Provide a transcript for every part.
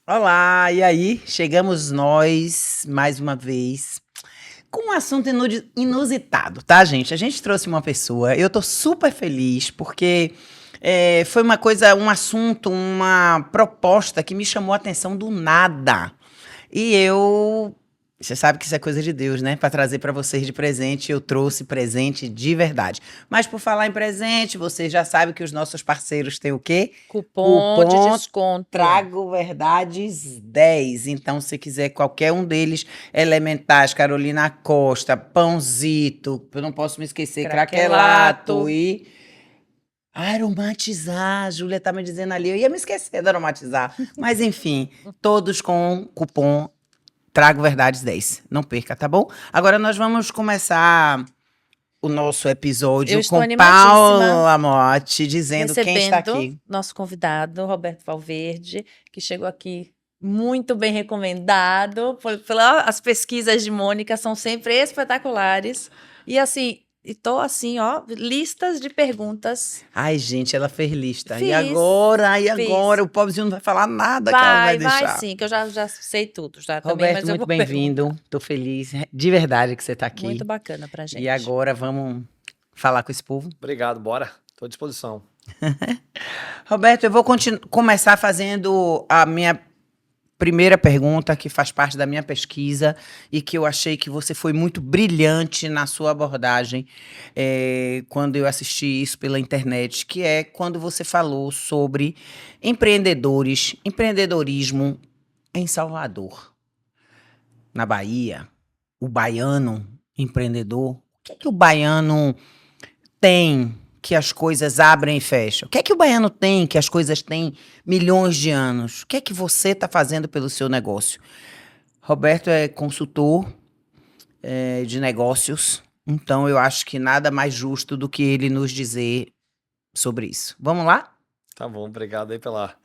Olá, e aí? Chegamos nós, mais uma vez, com um assunto inusitado, tá, gente? A gente trouxe uma pessoa, eu tô super feliz, porque foi uma coisa, um assunto, uma proposta que me chamou a atenção do nada. E eu. Você sabe que isso é coisa de Deus, né? Para trazer para vocês de presente, eu trouxe presente de verdade. Mas por falar em presente, você já sabe que os nossos parceiros têm o quê? Cupom de Cupom desconto. Trago Verdades 10. Então, se quiser qualquer um deles, Elementais, Carolina Costa, Pãozito, eu não posso me esquecer, Craquelato e aromatizar. A Júlia tá me dizendo ali, eu ia me esquecer de aromatizar. Mas enfim, todos com cupom Trago Verdades 10. Não perca, tá bom? Agora nós vamos começar o nosso Eu episódio estou com Paulo animadíssima Amotti dizendo quem está recebendo aqui. nosso convidado, Roberto Valverde, que chegou aqui muito bem recomendado. As pesquisas de Mônica são sempre espetaculares. E assim, estou assim, ó, listas de perguntas. Ai, gente, ela fez lista. E Fiz, agora? E agora? fiz. O pobrezinho não vai falar nada que ela vai Vai deixar. sim, que eu já sei tudo já também, Roberto, mas eu muito vou bem-vindo. perguntar. Tô feliz de verdade que você está Muito aqui. bacana pra E gente. agora vamos falar com esse povo. Obrigado, bora. Estou à disposição. Roberto, eu vou começar fazendo a minha primeira pergunta, que faz parte da minha pesquisa e que eu achei que você foi muito brilhante na sua abordagem quando eu assisti isso pela internet, que é quando você falou sobre empreendedores, empreendedorismo em Salvador, na Bahia, o baiano empreendedor. O que é que o baiano tem que as coisas abrem e fecham? O que é que o baiano tem que as coisas têm milhões de anos? O que é que você está fazendo pelo seu negócio? Roberto é consultor de negócios, então eu acho que nada mais justo do que ele nos dizer sobre isso. Vamos lá? Tá bom, obrigado aí pela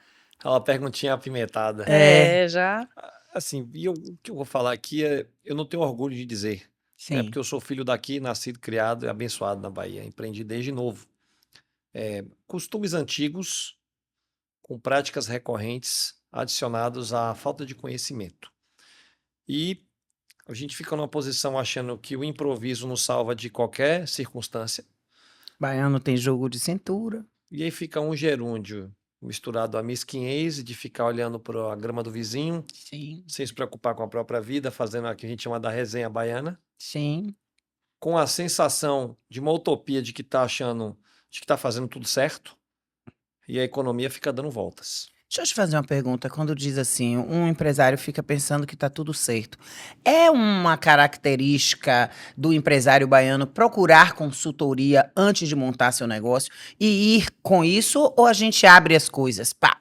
perguntinha apimentada. Já. Assim, o que eu vou falar aqui eu não tenho orgulho de dizer, né? Sim. Porque eu sou filho daqui, nascido, criado e abençoado na Bahia. Empreendi desde novo. Costumes antigos com práticas recorrentes adicionados à falta de conhecimento. E a gente fica numa posição achando que o improviso nos salva de qualquer circunstância. Baiano tem jogo de cintura. E aí fica um gerúndio misturado à mesquinhez de ficar olhando para a grama do vizinho, Sim, sem se preocupar com a própria vida, fazendo o que a gente chama da resenha baiana, sim. com a sensação de uma utopia de que está achando, de que está fazendo tudo certo, e a economia fica dando voltas. Deixa eu te fazer uma pergunta. Quando diz assim, um empresário fica pensando que está tudo certo. É uma característica do empresário baiano procurar consultoria antes de montar seu negócio e ir com isso, ou a gente abre as coisas? Pá.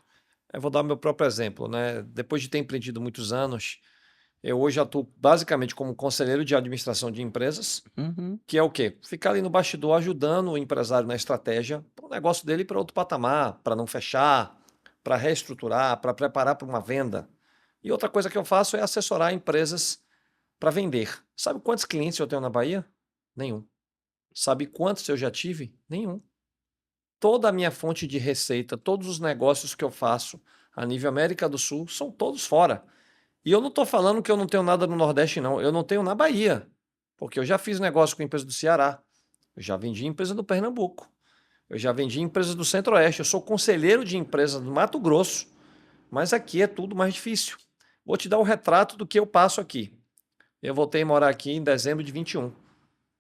Eu vou dar o meu próprio exemplo, né? Depois de ter empreendido muitos anos, eu hoje atuo basicamente como conselheiro de administração de empresas, Uhum. que é o quê? Ficar ali no bastidor ajudando o empresário na estratégia para o negócio dele ir para outro patamar, para não fechar, para reestruturar, para preparar para uma venda. E outra coisa que eu faço é assessorar empresas para vender. Sabe quantos clientes eu tenho na Bahia? Nenhum. Sabe quantos eu já tive? Nenhum. Toda a minha fonte de receita, todos os negócios que eu faço a nível América do Sul são todos fora. E eu não estou falando que eu não tenho nada no Nordeste, não. Eu não tenho na Bahia. Porque eu já fiz negócio com empresa do Ceará. Eu já vendi empresa do Pernambuco. Eu já vendi empresas do Centro-Oeste. Eu sou conselheiro de empresas do Mato Grosso. Mas aqui é tudo mais difícil. Vou te dar um retrato do que eu passo aqui. Eu voltei a morar aqui em dezembro de 21.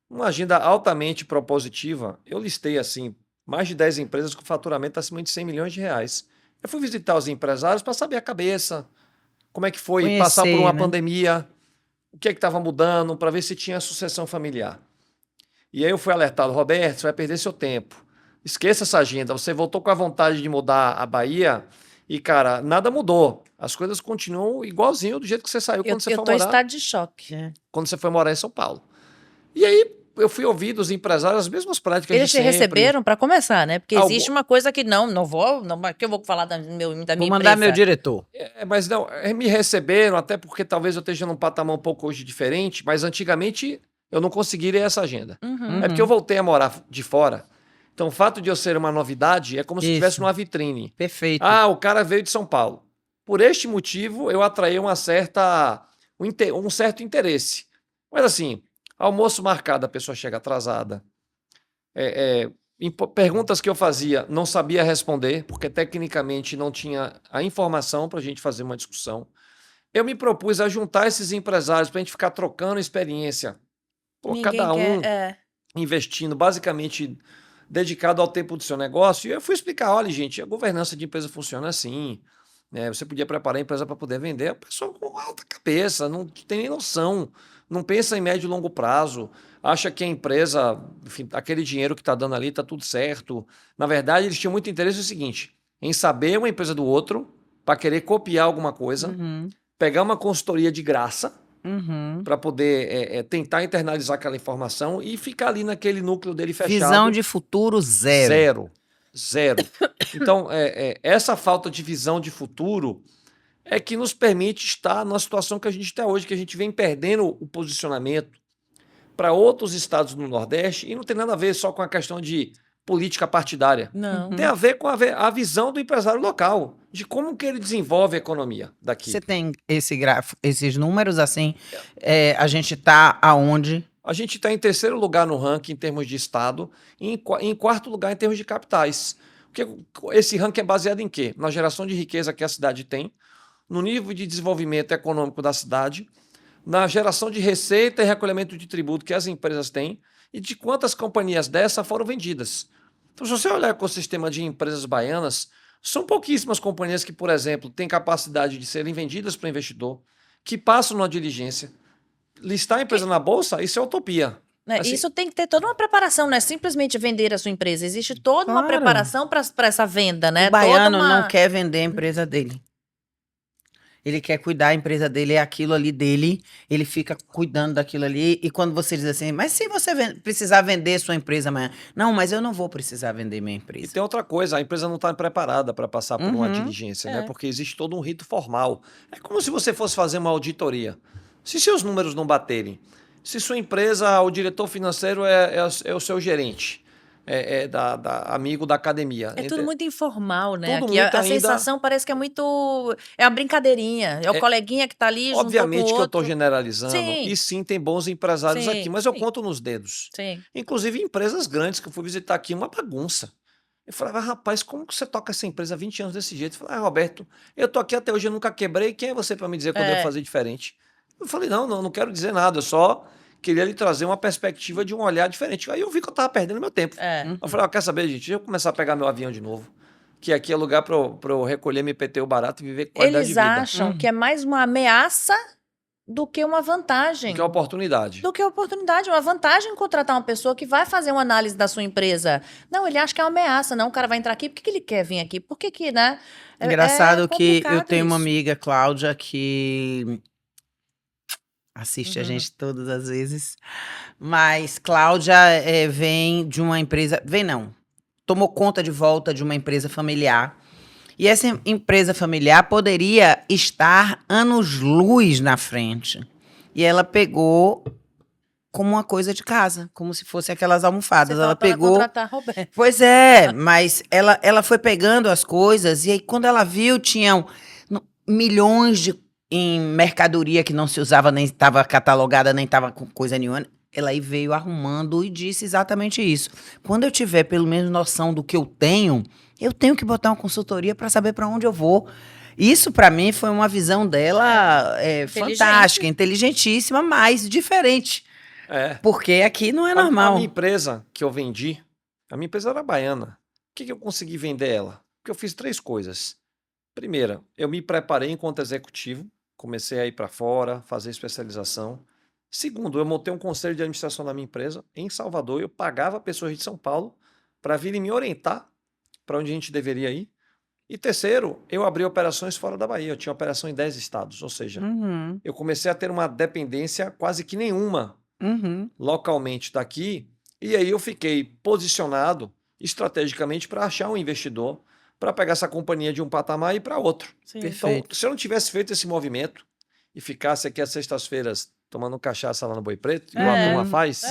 Uma agenda altamente propositiva. Eu listei assim mais de 10 empresas com faturamento acima de 100 milhões de reais. Eu fui visitar os empresários para saber a cabeça, como é que foi passar por Conhecer, uma né? pandemia, o que é que estava mudando, para ver se tinha sucessão familiar. E aí eu fui alertado, Roberto, você vai perder seu tempo. Esqueça essa agenda. Você voltou com a vontade de mudar a Bahia e, cara, nada mudou. As coisas continuam igualzinho do jeito que você saiu Eu, quando você eu foi tô em morar, estado de choque. quando você foi morar em São Paulo. E aí eu fui ouvir dos empresários as mesmas práticas de Eles te sempre. receberam para começar, né? Porque existe Algo, uma coisa que não vou, não, que eu vou falar da Vou minha mandar meu empresa. diretor. mas não, me receberam, até porque talvez eu esteja num patamar um pouco hoje diferente, mas antigamente eu não conseguiria essa agenda. Uhum. É porque eu Uhum. voltei a morar de fora. Então, o fato de eu ser uma novidade é como se estivesse Isso. numa vitrine. Perfeito. Ah, o cara veio de São Paulo. Por este motivo, eu atraí um certo interesse. Mas assim, almoço marcado, a pessoa chega atrasada. Perguntas que eu fazia, não sabia responder, porque tecnicamente não tinha a informação para a gente fazer uma discussão. Eu me propus a juntar esses empresários para a gente ficar trocando experiência. Pô, Ninguém cada um quer. investindo, basicamente dedicado ao tempo do seu negócio. E eu fui explicar: olha, gente, a governança de empresa funciona assim. Né? Você podia preparar a empresa para poder vender. A pessoa com alta cabeça, não tem nem noção, não pensa em médio e longo prazo, acha que a empresa, enfim, aquele dinheiro que está dando ali está tudo certo. Na verdade, eles tinham muito interesse no seguinte: em saber uma empresa do outro, para querer copiar alguma coisa, pegar uma consultoria de graça para poder tentar internalizar aquela informação e ficar ali naquele núcleo dele fechado. Visão de futuro zero. Zero. Então, essa falta de visão de futuro é que nos permite estar na situação que a gente está hoje, que a gente vem perdendo o posicionamento para outros estados no Nordeste, e não tem nada a ver só com a questão de política partidária. Não. Tem a ver com a visão do empresário local, de como que ele desenvolve a economia daqui. Você tem esses números assim? A gente está aonde? A gente está em terceiro lugar no ranking em termos de estado e em quarto lugar em termos de capitais. Porque esse ranking é baseado em quê? Na geração de riqueza que a cidade tem, no nível de desenvolvimento econômico da cidade, na geração de receita e recolhimento de tributo que as empresas têm e de quantas companhias dessa foram vendidas. Então, se você olhar o ecossistema de empresas baianas, são pouquíssimas companhias que, por exemplo, têm capacidade de serem vendidas para o investidor, que passam numa diligência. Listar a empresa na bolsa, isso é utopia. Assim, Isso tem que ter toda uma preparação, não é simplesmente vender a sua empresa. Existe toda uma Claro. preparação para essa venda, né? O baiano Toda uma... não quer vender a empresa dele. Ele quer cuidar, a empresa dele é aquilo ali dele, ele fica cuidando daquilo ali. E quando você diz assim, mas se você precisar vender sua empresa amanhã? Não, mas eu não vou precisar vender minha E empresa. tem outra coisa, a empresa não está preparada para passar por uma Uhum. diligência, né? Porque existe todo um rito formal. É como se você fosse fazer uma auditoria. Se seus números não baterem, se sua empresa, o diretor financeiro é o seu gerente, amigo da academia. É tudo muito informal, né? Tudo Aqui muito a ainda- sensação parece que é muito... É a brincadeirinha, é o coleguinha que tá ali junto com o Obviamente que eu estou outro. generalizando, Sim. e sim, tem bons empresários Sim, aqui, mas eu sim. conto nos dedos. Sim. Inclusive empresas grandes que eu fui visitar aqui, uma bagunça. Eu falava, rapaz, como que você toca essa empresa há 20 anos desse jeito? Eu falei, Roberto, eu tô aqui até hoje, eu nunca quebrei, quem é você para me dizer que eu devo fazer diferente? Eu falei, não quero dizer nada, eu só queria lhe trazer uma perspectiva de um olhar diferente. Aí eu vi que eu tava perdendo meu tempo. Eu falei, quer saber, gente, deixa eu começar a pegar meu avião de novo, que aqui é lugar para eu recolher meu IPTU barato e viver com qualidade Eles de vida. acham que é mais uma ameaça do que uma vantagem. Do que a oportunidade. Do que a oportunidade, uma vantagem em contratar uma pessoa que vai fazer uma análise da sua empresa. Não, ele acha que é uma ameaça. Não, o cara vai entrar aqui, por que ele quer vir aqui? Por que, né? Engraçado que eu complicado tenho uma isso. amiga, Cláudia, que assiste a gente todas as vezes. Mas Cláudia vem de uma empresa... Vem não. Tomou conta de volta de uma empresa familiar. E essa empresa familiar poderia estar anos-luz na frente. E ela pegou como uma coisa de casa, como se fosse aquelas almofadas. Você Ela fala pra pegou... contratar Roberto. Pois é, mas ela foi pegando as coisas e aí quando ela viu, tinham milhões em mercadoria que não se usava, nem estava catalogada, nem estava com coisa nenhuma. Ela aí veio arrumando e disse exatamente isso. Quando eu tiver pelo menos noção do que eu tenho que botar uma consultoria para saber para onde eu vou. Isso, para mim, foi uma visão dela fantástica, inteligentíssima, mas diferente. Porque aqui não é normal. A minha empresa que eu vendi, a minha empresa era baiana. O que eu consegui vender ela? Porque eu fiz 3 coisas. Primeira, eu me preparei enquanto executivo, comecei a ir para fora, fazer especialização. Segundo, eu montei um conselho de administração da minha empresa em Salvador. Eu pagava pessoas de São Paulo para virem me orientar para onde a gente deveria ir. E terceiro, eu abri operações fora da Bahia. Eu tinha operação em 10 estados. Ou seja, eu comecei a ter uma dependência quase que nenhuma localmente daqui. E aí eu fiquei posicionado estrategicamente para achar um investidor para pegar essa companhia de um patamar e ir para outro. Então, se eu não tivesse feito esse movimento e ficasse aqui às sextas-feiras tomando cachaça lá no Boi Preto, igual a turma faz,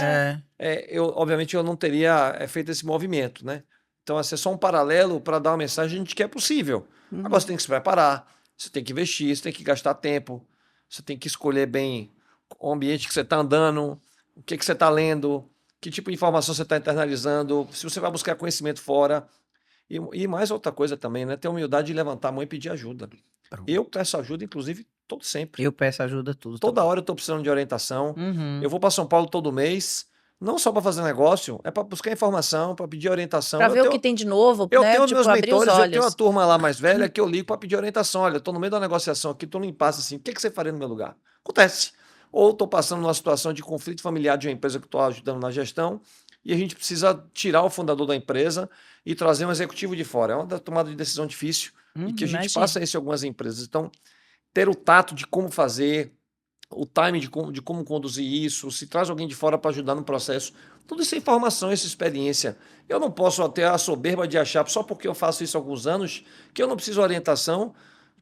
obviamente eu não teria feito esse movimento, né? Então, é só um paralelo para dar uma mensagem de que é possível. Agora você tem que se preparar, Você tem que investir, você tem que gastar tempo, você tem que escolher bem o ambiente que você está andando, o que você está lendo, que tipo de informação você está internalizando, se você vai buscar conhecimento fora. E mais outra coisa também, né? Ter a humildade de levantar a mão e pedir ajuda. Pronto. Eu peço ajuda, inclusive, sempre. Eu peço ajuda tudo Toda também. hora eu estou precisando de orientação. Uhum. Eu vou para São Paulo todo mês, não só para fazer negócio, é para buscar informação, para pedir orientação. Pra Eu ver o tenho, que tem de novo, eu né? tenho os Tipo, meus abrir os mentores, eu tenho uma olhos. turma lá mais velha que eu ligo para pedir orientação. Olha, eu estou no meio da negociação aqui, estou no impasse assim, o que você faria no meu lugar? Acontece. Ou estou passando numa situação de conflito familiar de uma empresa que estou ajudando na gestão e a gente precisa tirar o fundador da empresa e trazer um executivo de fora. É uma tomada de decisão difícil e que a gente Imagino. passa isso em algumas empresas. Então, ter o tato de como fazer, o time de como conduzir isso, se traz alguém de fora para ajudar no processo, tudo isso é informação, essa experiência. Eu não posso ter a soberba de achar, só porque eu faço isso há alguns anos, que eu não preciso de orientação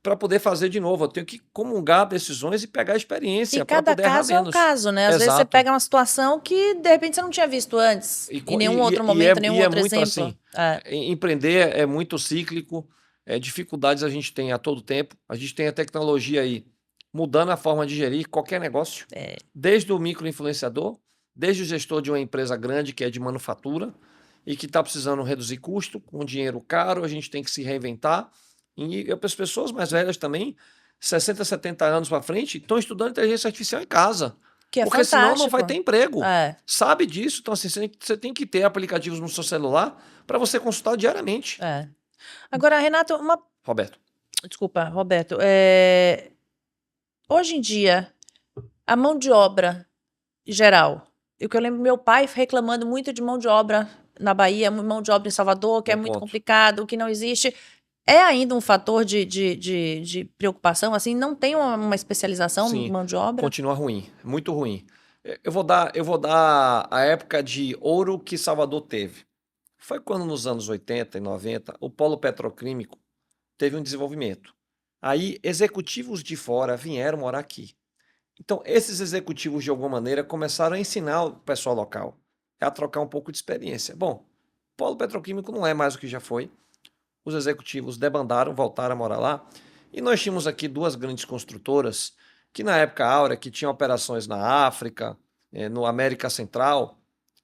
para poder fazer de novo. Eu tenho que comungar decisões e pegar experiência E para cada poder errar caso é um menos. caso, né? Às vezes você Exato. pega uma situação que de repente você não tinha visto antes, em nenhum outro momento, nenhum outro muito exemplo. assim, empreender é muito cíclico, dificuldades a gente tem a todo tempo, a gente tem a tecnologia aí mudando a forma de gerir qualquer negócio, desde o microinfluenciador, desde o gestor de uma empresa grande que é de manufatura e que está precisando reduzir custo, com dinheiro caro, a gente tem que se reinventar. E as pessoas mais velhas também, 60, 70 anos para frente, estão estudando inteligência artificial em casa. Que é Porque senão não vai fantástico. ter emprego. É. Sabe disso? Então, assim, você tem que ter aplicativos no seu celular para você consultar diariamente. É. Agora, Renato, Roberto, hoje em dia, a mão de obra geral, o que eu lembro meu pai reclamando muito de mão de obra na Bahia, mão de obra em Salvador, que é Bom muito ponto. complicado, que não existe. É ainda um fator de preocupação, assim, não tem uma especialização Sim, mão de obra? continua ruim, muito ruim. Eu vou dar a época de ouro que Salvador teve. Foi quando nos anos 80 e 90 o polo petroquímico teve um desenvolvimento. Aí executivos de fora vieram morar aqui. Então esses executivos de alguma maneira começaram a ensinar o pessoal local a trocar um pouco de experiência. Bom, o polo petroquímico não é mais o que já foi. Os executivos debandaram, voltaram a morar lá. E nós tínhamos aqui duas grandes construtoras que na época áurea, que tinham operações na África, no América Central,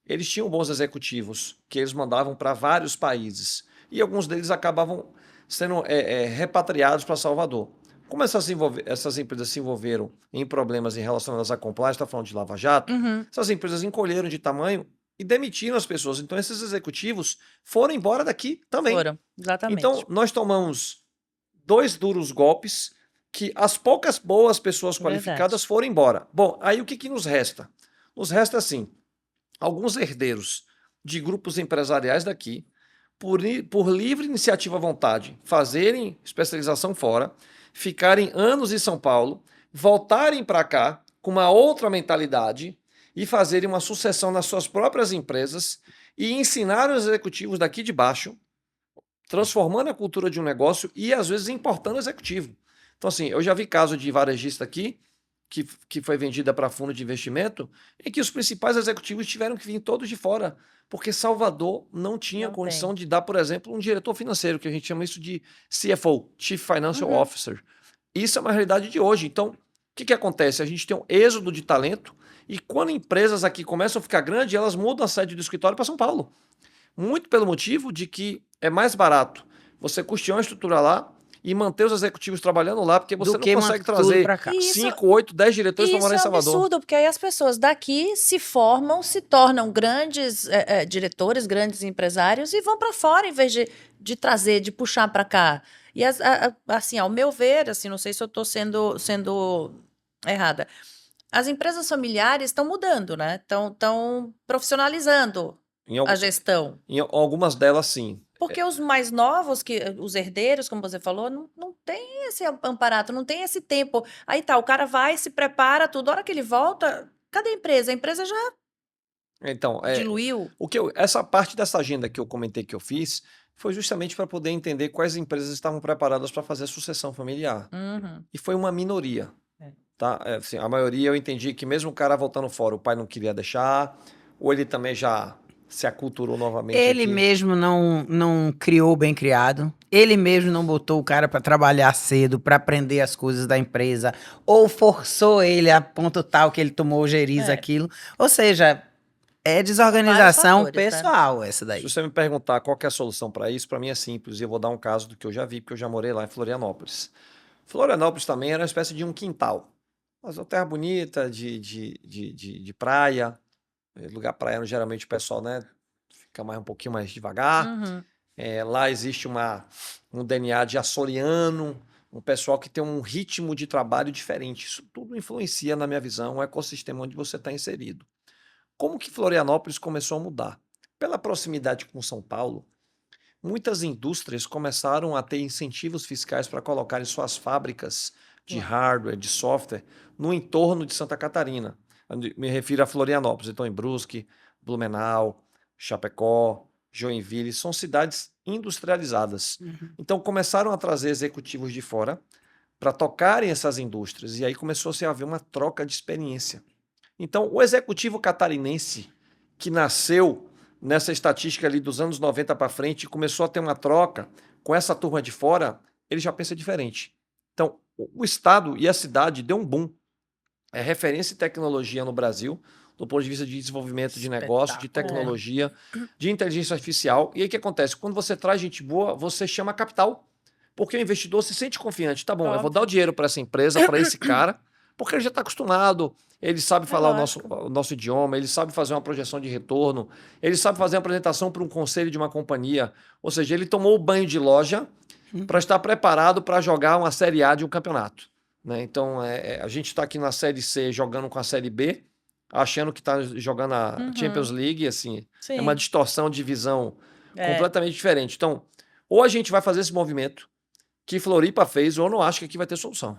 eles tinham bons executivos que eles mandavam para vários países. E alguns deles acabavam sendo repatriados para Salvador. Como essas empresas se envolveram em problemas relacionados à compliance, está falando de Lava Jato, essas empresas encolheram de tamanho e demitiram as pessoas. Então, esses executivos foram embora daqui também. Foram, exatamente. Então, nós tomamos 2 duros golpes que as poucas boas pessoas qualificadas foram embora. Bom, aí o que nos resta? Nos resta, assim, alguns herdeiros de grupos empresariais daqui, por livre iniciativa à vontade, fazerem especialização fora, ficarem anos em São Paulo, voltarem para cá com uma outra mentalidade e fazerem uma sucessão nas suas próprias empresas e ensinar os executivos daqui de baixo, transformando a cultura de um negócio e, às vezes, importando o executivo. Então, assim, eu já vi caso de varejista aqui, que foi vendida para fundo de investimento, em que os principais executivos tiveram que vir todos de fora, porque Salvador não tinha condição de dar, por exemplo, um diretor financeiro, que a gente chama isso de CFO, Chief Financial Officer. Isso é uma realidade de hoje. Então, o que acontece? A gente tem um êxodo de talento e quando empresas aqui começam a ficar grandes, elas mudam a sede do escritório para São Paulo. Muito pelo motivo de que é mais barato você custear uma estrutura lá e manter os executivos trabalhando lá, porque você não consegue trazer 5, 8, 10 diretores para morar em Salvador. Isso é um absurdo, porque aí as pessoas daqui se formam, se tornam grandes diretores, grandes empresários e vão para fora em vez de trazer, de puxar para cá. E assim, ao meu ver, assim, não sei se eu estou sendo errada, as empresas familiares estão mudando, né? Estão profissionalizando a gestão. Em algumas delas, sim. Porque os mais novos, os herdeiros, como você falou, não tem esse amparato, não tem esse tempo. Aí tá, o cara vai, se prepara, tudo. A hora que ele volta, cadê a empresa? A empresa já diluiu. Essa parte dessa agenda que eu comentei que eu fiz foi justamente para poder entender quais empresas estavam preparadas para fazer a sucessão familiar. E foi uma minoria. Tá? Assim, a maioria eu entendi que mesmo o cara voltando fora, o pai não queria deixar, ou ele também já se aculturou novamente. Ele aqui. mesmo não criou bem criado. Ele mesmo não botou o cara para trabalhar cedo, para aprender as coisas da empresa, ou forçou ele a ponto tal que ele tomou ojeriza É. aquilo. Ou seja, é Vários desorganização fatores, né? pessoal essa Se daí. você me perguntar qual que é a solução para isso, para mim é simples. E eu vou dar um caso do que eu já vi, porque eu já morei lá em Florianópolis. Florianópolis também era uma espécie de um quintal. Mas uma terra bonita, de praia. Lugar praiano, geralmente o pessoal, né, fica mais um pouquinho mais devagar. Uhum. Lá existe um DNA de açoriano, um pessoal que tem um ritmo de trabalho diferente. Isso tudo influencia, na minha visão, o ecossistema onde você está inserido. Como que Florianópolis começou a mudar? Pela proximidade com São Paulo, muitas indústrias começaram a ter incentivos fiscais para colocarem suas fábricas de Uau. hardware, de software, no entorno de Santa Catarina. Eu me refiro a Florianópolis, então em Brusque, Blumenau, Chapecó, Joinville, são cidades industrializadas. Então começaram a trazer executivos de fora para tocarem essas indústrias, e aí começou-se a haver uma troca de experiência. Então, o executivo catarinense que nasceu nessa estatística ali dos anos 90 para frente e começou a ter uma troca com essa turma de fora, ele já pensa diferente. Então, o estado e a cidade deu um boom. É referência em tecnologia no Brasil, do ponto de vista de desenvolvimento de negócio, de Espetáculo. tecnologia, de inteligência artificial. E aí o que acontece? Quando você traz gente boa, você chama capital. Porque o investidor se sente confiante. Tá bom, eu vou dar o Óbvio. dinheiro para essa empresa, para esse cara, porque ele já está acostumado, ele sabe falar lógico. o nosso idioma, ele sabe fazer uma projeção de retorno, ele sabe fazer uma apresentação para um conselho de uma companhia. Ou seja, ele tomou o banho de loja para estar preparado para jogar uma Série A de um campeonato. Né? Então, a gente está aqui na Série C jogando com a Série B, achando que está jogando a Champions League, assim, é uma Sim. distorção de visão É. completamente diferente. Então, ou a gente vai fazer esse movimento que Floripa fez, ou eu não acho que aqui vai ter solução.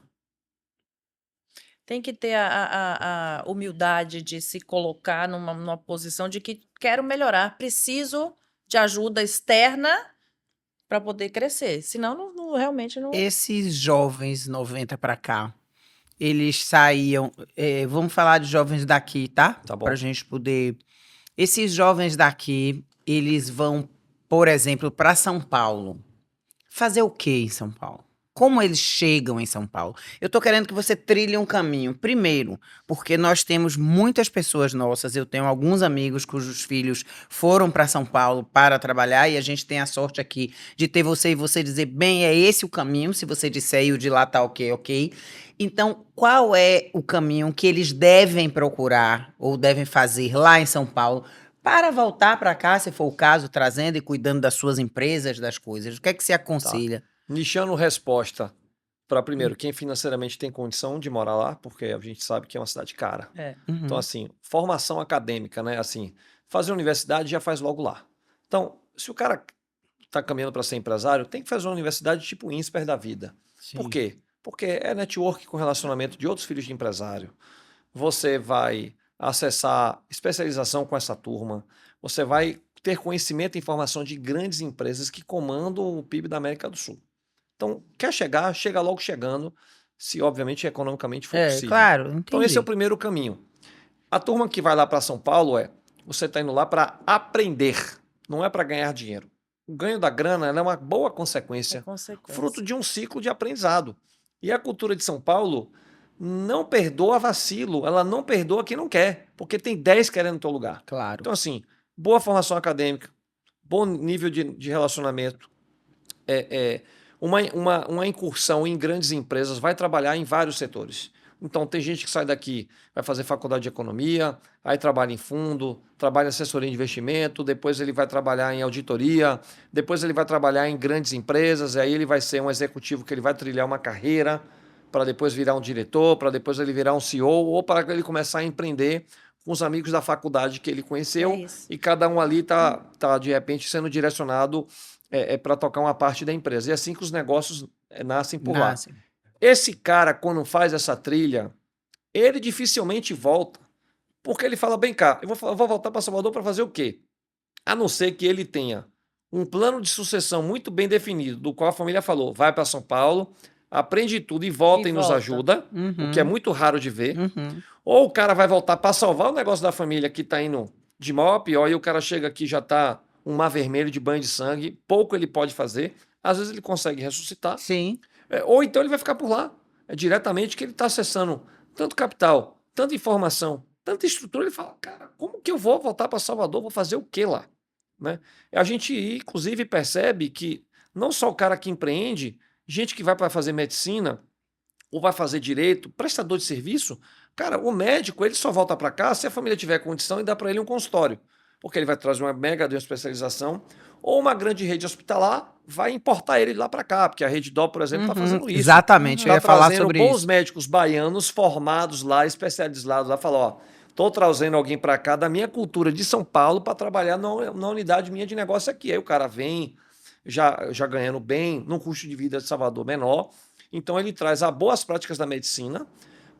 Tem que ter a humildade de se colocar numa posição de que quero melhorar, preciso de ajuda externa para poder crescer. Senão, realmente não. Esses jovens 90 para cá, eles saíam. Vamos falar de jovens daqui, tá? Tá bom. Pra gente poder. Esses jovens daqui, eles vão, por exemplo, para São Paulo. Fazer o quê em São Paulo? Como eles chegam em São Paulo? Eu tô querendo que você trilhe um caminho. Primeiro, porque nós temos muitas pessoas nossas, eu tenho alguns amigos cujos filhos foram para São Paulo para trabalhar e a gente tem a sorte aqui de ter você e você dizer, bem, é esse o caminho. Se você disser e o de lá tá ok, ok. Então, qual é o caminho que eles devem procurar ou devem fazer lá em São Paulo para voltar para cá, se for o caso, trazendo e cuidando das suas empresas, das coisas? O que é que você aconselha? Nichando resposta para, primeiro, quem financeiramente tem condição de morar lá, porque a gente sabe que é uma cidade cara. É. Então, assim, formação acadêmica, né? Assim, fazer universidade já faz logo lá. Então, se o cara está caminhando para ser empresário, tem que fazer uma universidade tipo INSPER da vida. Por quê? Porque é network com relacionamento de outros filhos de empresário. Você vai acessar especialização com essa turma. Você vai ter conhecimento e informação de grandes empresas que comandam o PIB da América do Sul. Então, quer chegar, chega logo chegando, se obviamente economicamente for possível. Claro, Então, esse é o entendi. primeiro caminho. A turma que vai lá para São Paulo você está indo lá para aprender, não é para ganhar dinheiro. O ganho da grana ela é uma boa É consequência, consequência. fruto de um ciclo de aprendizado. E a cultura de São Paulo não perdoa vacilo, ela não perdoa quem não quer, porque tem 10 querendo no teu lugar. Claro. Então, assim, boa formação acadêmica, bom nível de relacionamento, uma incursão em grandes empresas, vai trabalhar em vários setores. Então, tem gente que sai daqui, vai fazer faculdade de economia, aí trabalha em fundo, trabalha em assessoria de investimento, depois ele vai trabalhar em auditoria, depois ele vai trabalhar em grandes empresas, e aí ele vai ser um executivo que ele vai trilhar uma carreira para depois virar um diretor, para depois ele virar um CEO, ou para ele começar a empreender com os amigos da faculdade que ele conheceu, É isso. e cada um ali tá de repente sendo direcionado para tocar uma parte da empresa. E assim que os negócios nascem por lá. Nasce. Esse cara, quando faz essa trilha, ele dificilmente volta. Porque ele fala, bem cá, eu vou voltar para Salvador para fazer o quê? A não ser que ele tenha um plano de sucessão muito bem definido, do qual a família falou, vai para São Paulo, aprende tudo e volta e nos volta. ajuda, o que é muito raro de ver. Uhum. Ou o cara vai voltar para salvar o negócio da família que está indo de mal a pior e o cara chega aqui já está um mar vermelho de banho de sangue, pouco ele pode fazer. Às vezes ele consegue ressuscitar, Sim. ou então ele vai ficar por lá. É diretamente que ele está acessando tanto capital, tanta informação, tanta estrutura. Ele fala, cara, como que eu vou voltar para Salvador? Vou fazer o quê lá? Né? A gente, inclusive, percebe que não só o cara que empreende, gente que vai para fazer medicina ou vai fazer direito, prestador de serviço, cara, o médico ele só volta para cá se a família tiver condição e dá para ele um consultório, porque ele vai trazer uma mega de uma especialização ou uma grande rede hospitalar vai importar ele lá para cá, porque a Rede Dó, por exemplo, está fazendo isso. Exatamente, eu Está ia falar trazendo sobre bons isso. médicos baianos formados lá, especializados lá, falar, ó, estou trazendo alguém para cá da minha cultura de São Paulo para trabalhar na unidade minha de negócio aqui. Aí o cara vem já ganhando bem, num custo de vida de Salvador menor. Então ele traz as boas práticas da medicina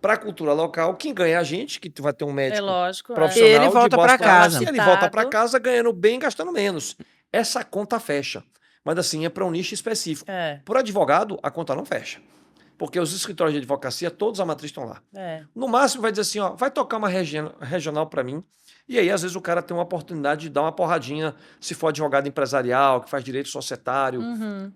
para a cultura local. Quem ganha é a gente, que vai ter um É médico lógico. profissional Ele volta de boas pra casa. práticas, e ele volta para Capacitado. casa ganhando bem, gastando menos. Essa conta fecha. Mas assim, é para um nicho específico. É, Por advogado, a conta não fecha. Porque os escritórios de advocacia, todos a matriz estão lá. é. No máximo vai dizer assim, ó, vai tocar uma regional para mim. E aí, às vezes, o cara tem uma oportunidade de dar uma porradinha, se for advogado empresarial, que faz direito societário, Uhum.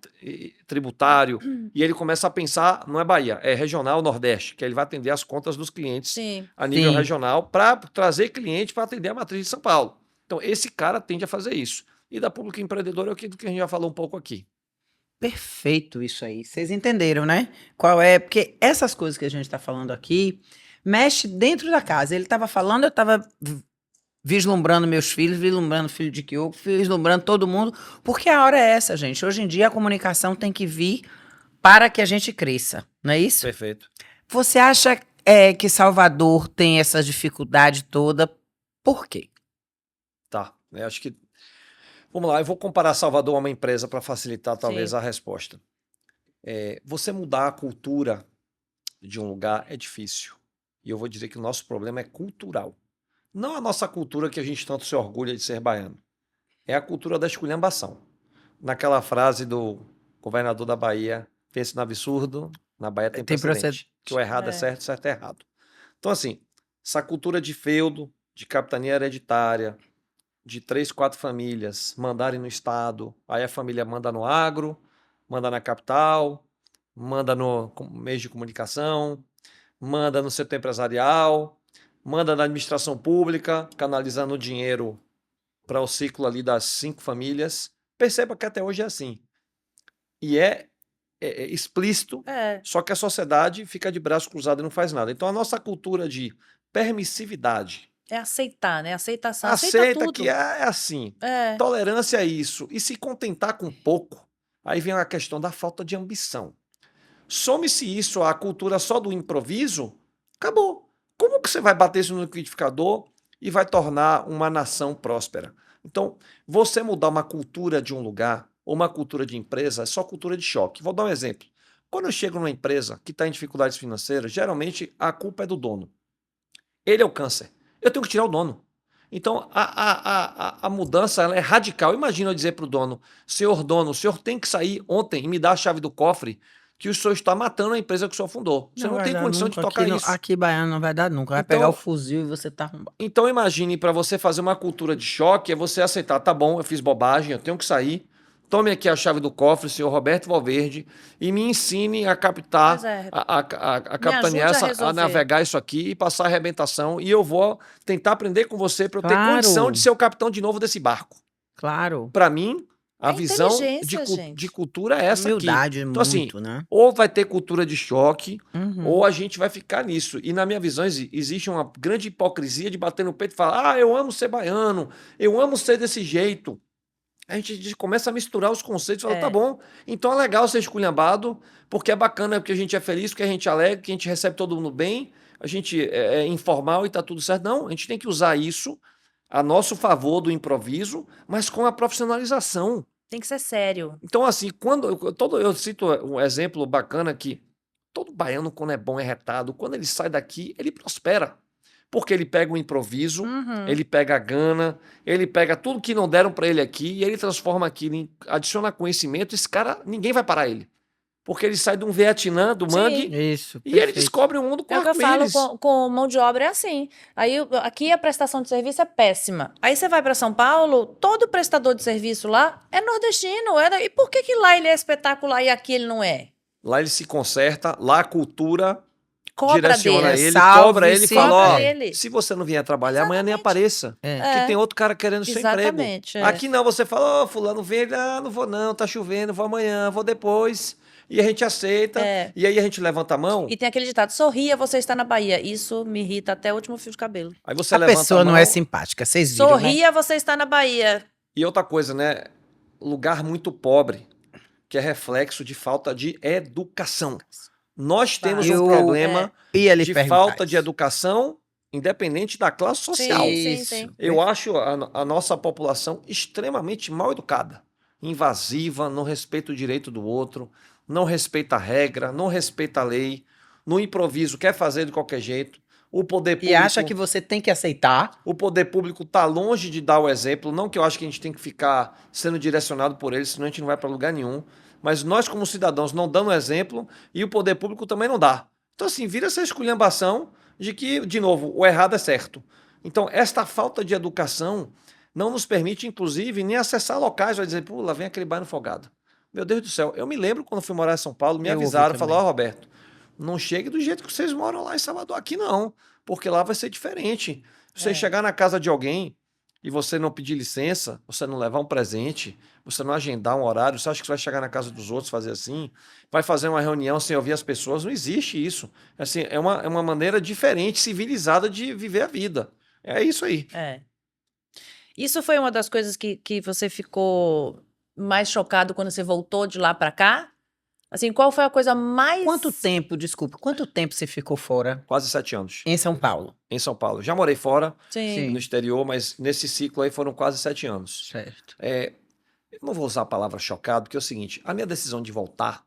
tributário, e ele começa a pensar, não é Bahia, é regional Nordeste, que ele vai atender as contas dos clientes Sim. a nível Sim. regional para trazer cliente para atender a matriz de São Paulo. Então, esse cara tende a fazer isso. E da pública empreendedora é aquilo que a gente já falou um pouco aqui. Perfeito isso aí. Vocês entenderam, né? Qual é? Porque essas coisas que a gente está falando aqui mexe dentro da casa. Ele estava falando, eu estava vislumbrando meus filhos, vislumbrando o filho de Kyo, vislumbrando todo mundo, porque a hora é essa, gente. Hoje em dia a comunicação tem que vir para que a gente cresça, não é isso? Perfeito. Você acha que Salvador tem essa dificuldade toda? Por quê? Tá. Eu acho que. Vamos lá, eu vou comparar Salvador a uma empresa para facilitar talvez Sim. a resposta. Você mudar a cultura de um lugar é difícil. E eu vou dizer que o nosso problema é cultural. Não a nossa cultura que a gente tanto se orgulha de ser baiano. É a cultura da esculhambação. Naquela frase do governador da Bahia, pense no absurdo, na Bahia tem Tem precedente. Que o errado é É. certo, certo é errado. Então, assim, essa cultura de feudo, de capitania hereditária, de 3, 4 famílias mandarem no estado, aí a família manda no agro, manda na capital, manda no meio de comunicação, manda no setor empresarial, manda na administração pública, canalizando o dinheiro para o ciclo ali das 5 famílias. Perceba que até hoje é assim. E é explícito, É. só que a sociedade fica de braço cruzado e não faz nada. Então a nossa cultura de permissividade, É aceitar, né? Aceitação. Aceita aceita tudo. que é assim. É. Tolerância é isso. E se contentar com pouco, aí vem a questão da falta de ambição. Some-se isso à cultura só do improviso, acabou. Como que você vai bater isso no liquidificador e vai tornar uma nação próspera? Então, você mudar uma cultura de um lugar ou uma cultura de empresa é só cultura de choque. Vou dar um exemplo. Quando eu chego numa empresa que está em dificuldades financeiras, geralmente a culpa é do dono. Ele é o câncer. Eu tenho que tirar o dono. Então, a mudança ela é radical. Imagina eu dizer para o dono, senhor dono, o senhor tem que sair ontem e me dar a chave do cofre que o senhor está matando a empresa que o senhor fundou. Você não vai tem dar condição de nunca. tocar Aqui, isso. aqui baiano não vai dar nunca. Vai Então- pegar o fuzil e você tá arrombado. Então imagine, para você fazer uma cultura de choque, é você aceitar, tá bom, eu fiz bobagem, eu tenho que sair. Tome aqui a chave do cofre, senhor Roberto Valverde, e me ensine a captar, Pois é. a capitanear, ajude a a resolver. navegar isso aqui e passar a arrebentação. E eu vou tentar aprender com você para eu ter Claro. condição de ser o capitão de novo desse barco. Claro. Para mim, a É visão inteligência, gente. de cultura é essa Humildade aqui. Então, assim, muito, né? ou vai ter cultura de choque, Uhum. ou a gente vai ficar nisso. E na minha visão, existe uma grande hipocrisia de bater no peito e falar: ah, eu amo ser baiano, eu amo ser desse jeito. A gente começa a misturar os conceitos e fala: É. tá bom, então é legal ser esculhambado, porque é bacana, porque a gente é feliz, porque a gente é alegre, porque a gente recebe todo mundo bem, a gente é informal e tá tudo certo. Não, a gente tem que usar isso a nosso favor do improviso, mas com a profissionalização. Tem que ser sério. Então, assim, eu cito um exemplo bacana que todo baiano, quando é bom, é retado. Quando ele sai daqui, ele prospera. Porque ele pega o improviso, Uhum. ele pega a gana, ele pega tudo que não deram para ele aqui e ele transforma aquilo, adiciona conhecimento. Esse cara, ninguém vai parar ele. Porque ele sai de um Vietnã, do Sim. mangue, Isso, e ele perfeito. descobre o mundo com É o que eu falo arco-íris. com mão de obra, é assim. Aí aqui a prestação de serviço é péssima. Aí você vai para São Paulo, todo prestador de serviço lá é nordestino. E por que lá ele é espetacular e aqui ele não é? Lá ele se conserta, lá a cultura Cobra direciona dele. ele, cobra ele e Salve-se. fala, Cobra ó, dele. se você não vier trabalhar, amanhã nem Exatamente. apareça. É. Que tem outro cara querendo seu emprego. Exatamente. Aqui não, você fala, ó, fulano vem, ele, não vou não, tá chovendo, vou amanhã, vou depois. E a gente aceita, É. e aí a gente levanta a mão, E tem aquele ditado, sorria, você está na Bahia. Isso me irrita até o último fio de cabelo. aí você A levanta pessoa a não mão. é simpática, vocês viram, né? Sorria, você está na Bahia. E outra coisa, né? Lugar muito pobre, que é reflexo de falta de educação. Nós temos um Eu- problema Ia lhe de perguntar falta de isso. educação, independente da classe social. Sim, Isso. sim. Eu acho a nossa população extremamente mal educada, invasiva, não respeita o direito do outro, não respeita a regra, não respeita a lei, no improviso quer fazer de qualquer jeito. O poder E público, acha que você tem que aceitar. o poder público está longe de dar o exemplo, não que eu acho que a gente tem que ficar sendo direcionado por ele, senão a gente não vai para lugar nenhum. Mas nós, como cidadãos, não dando exemplo e o poder público também não dá. Então, assim, vira essa esculhambação de que, de novo, o errado é certo. Então, esta falta de educação não nos permite, inclusive, nem acessar locais. Vai dizer, pô, lá vem aquele bairro folgado. Meu Deus do céu, eu me lembro quando fui morar em São Paulo, me Eu ouvi avisaram, também. falaram, ó, Roberto, não chegue do jeito que vocês moram lá em Salvador, aqui não, porque lá vai ser diferente. Você É. chegar na casa de alguém e você não pedir licença, você não levar um presente, você não agendar um horário, você acha que você vai chegar na casa dos outros fazer assim, vai fazer uma reunião sem ouvir as pessoas, não existe isso. Assim, é uma maneira diferente, civilizada de viver a vida. É isso aí. É. Isso foi uma das coisas que você ficou mais chocado quando você voltou de lá pra cá? Assim, qual foi a coisa mais... Quanto tempo, desculpa, quanto tempo você ficou fora Quase 7 anos em São Paulo? em São Paulo. Já morei fora, Sim. no exterior, mas nesse ciclo aí foram quase 7 anos. Certo. Eu não vou usar a palavra chocado, porque é o seguinte, a minha decisão de voltar,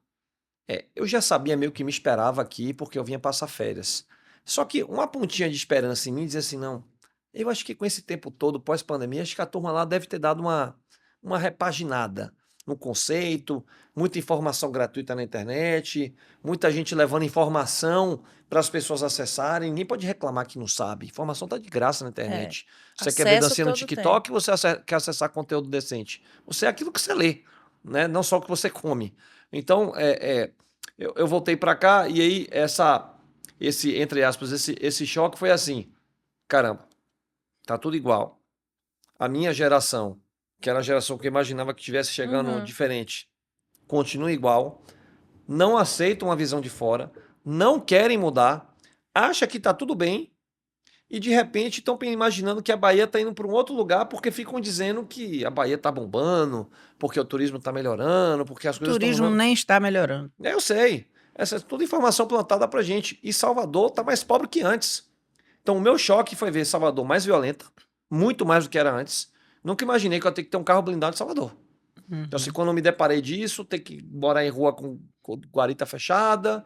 eu já sabia meio que me esperava aqui, porque eu vinha passar férias. Só que uma pontinha de esperança em mim dizia assim, não, eu acho que com esse tempo todo, pós-pandemia, acho que a turma lá deve ter dado uma repaginada no conceito, muita informação gratuita na internet, muita gente levando informação para as pessoas acessarem, ninguém pode reclamar que não sabe, informação está de graça na internet. Você quer ver Acesso dancinha no todo TikTok, você quer acessar conteúdo decente. Você é aquilo que você lê, né? Não só o que você come. Então, eu voltei para cá e aí esse, entre aspas, esse choque foi assim, caramba, tá tudo igual. A minha geração, que era a geração que eu imaginava que estivesse chegando Uhum. diferente, continua igual, não aceitam uma visão de fora, não querem mudar, acha que tá tudo bem e de repente estão imaginando que a Bahia tá indo para um outro lugar porque ficam dizendo que a Bahia tá bombando, porque o turismo tá melhorando, porque as O coisas estão turismo nem está melhorando. eu sei. Essa é tudo informação plantada pra gente. E Salvador tá mais pobre que antes. Então o meu choque foi ver Salvador mais violenta, muito mais do que era antes. Nunca imaginei que eu ia ter que ter um carro blindado em Salvador. Então, assim, quando eu me deparei disso, ter que morar em rua com guarita fechada,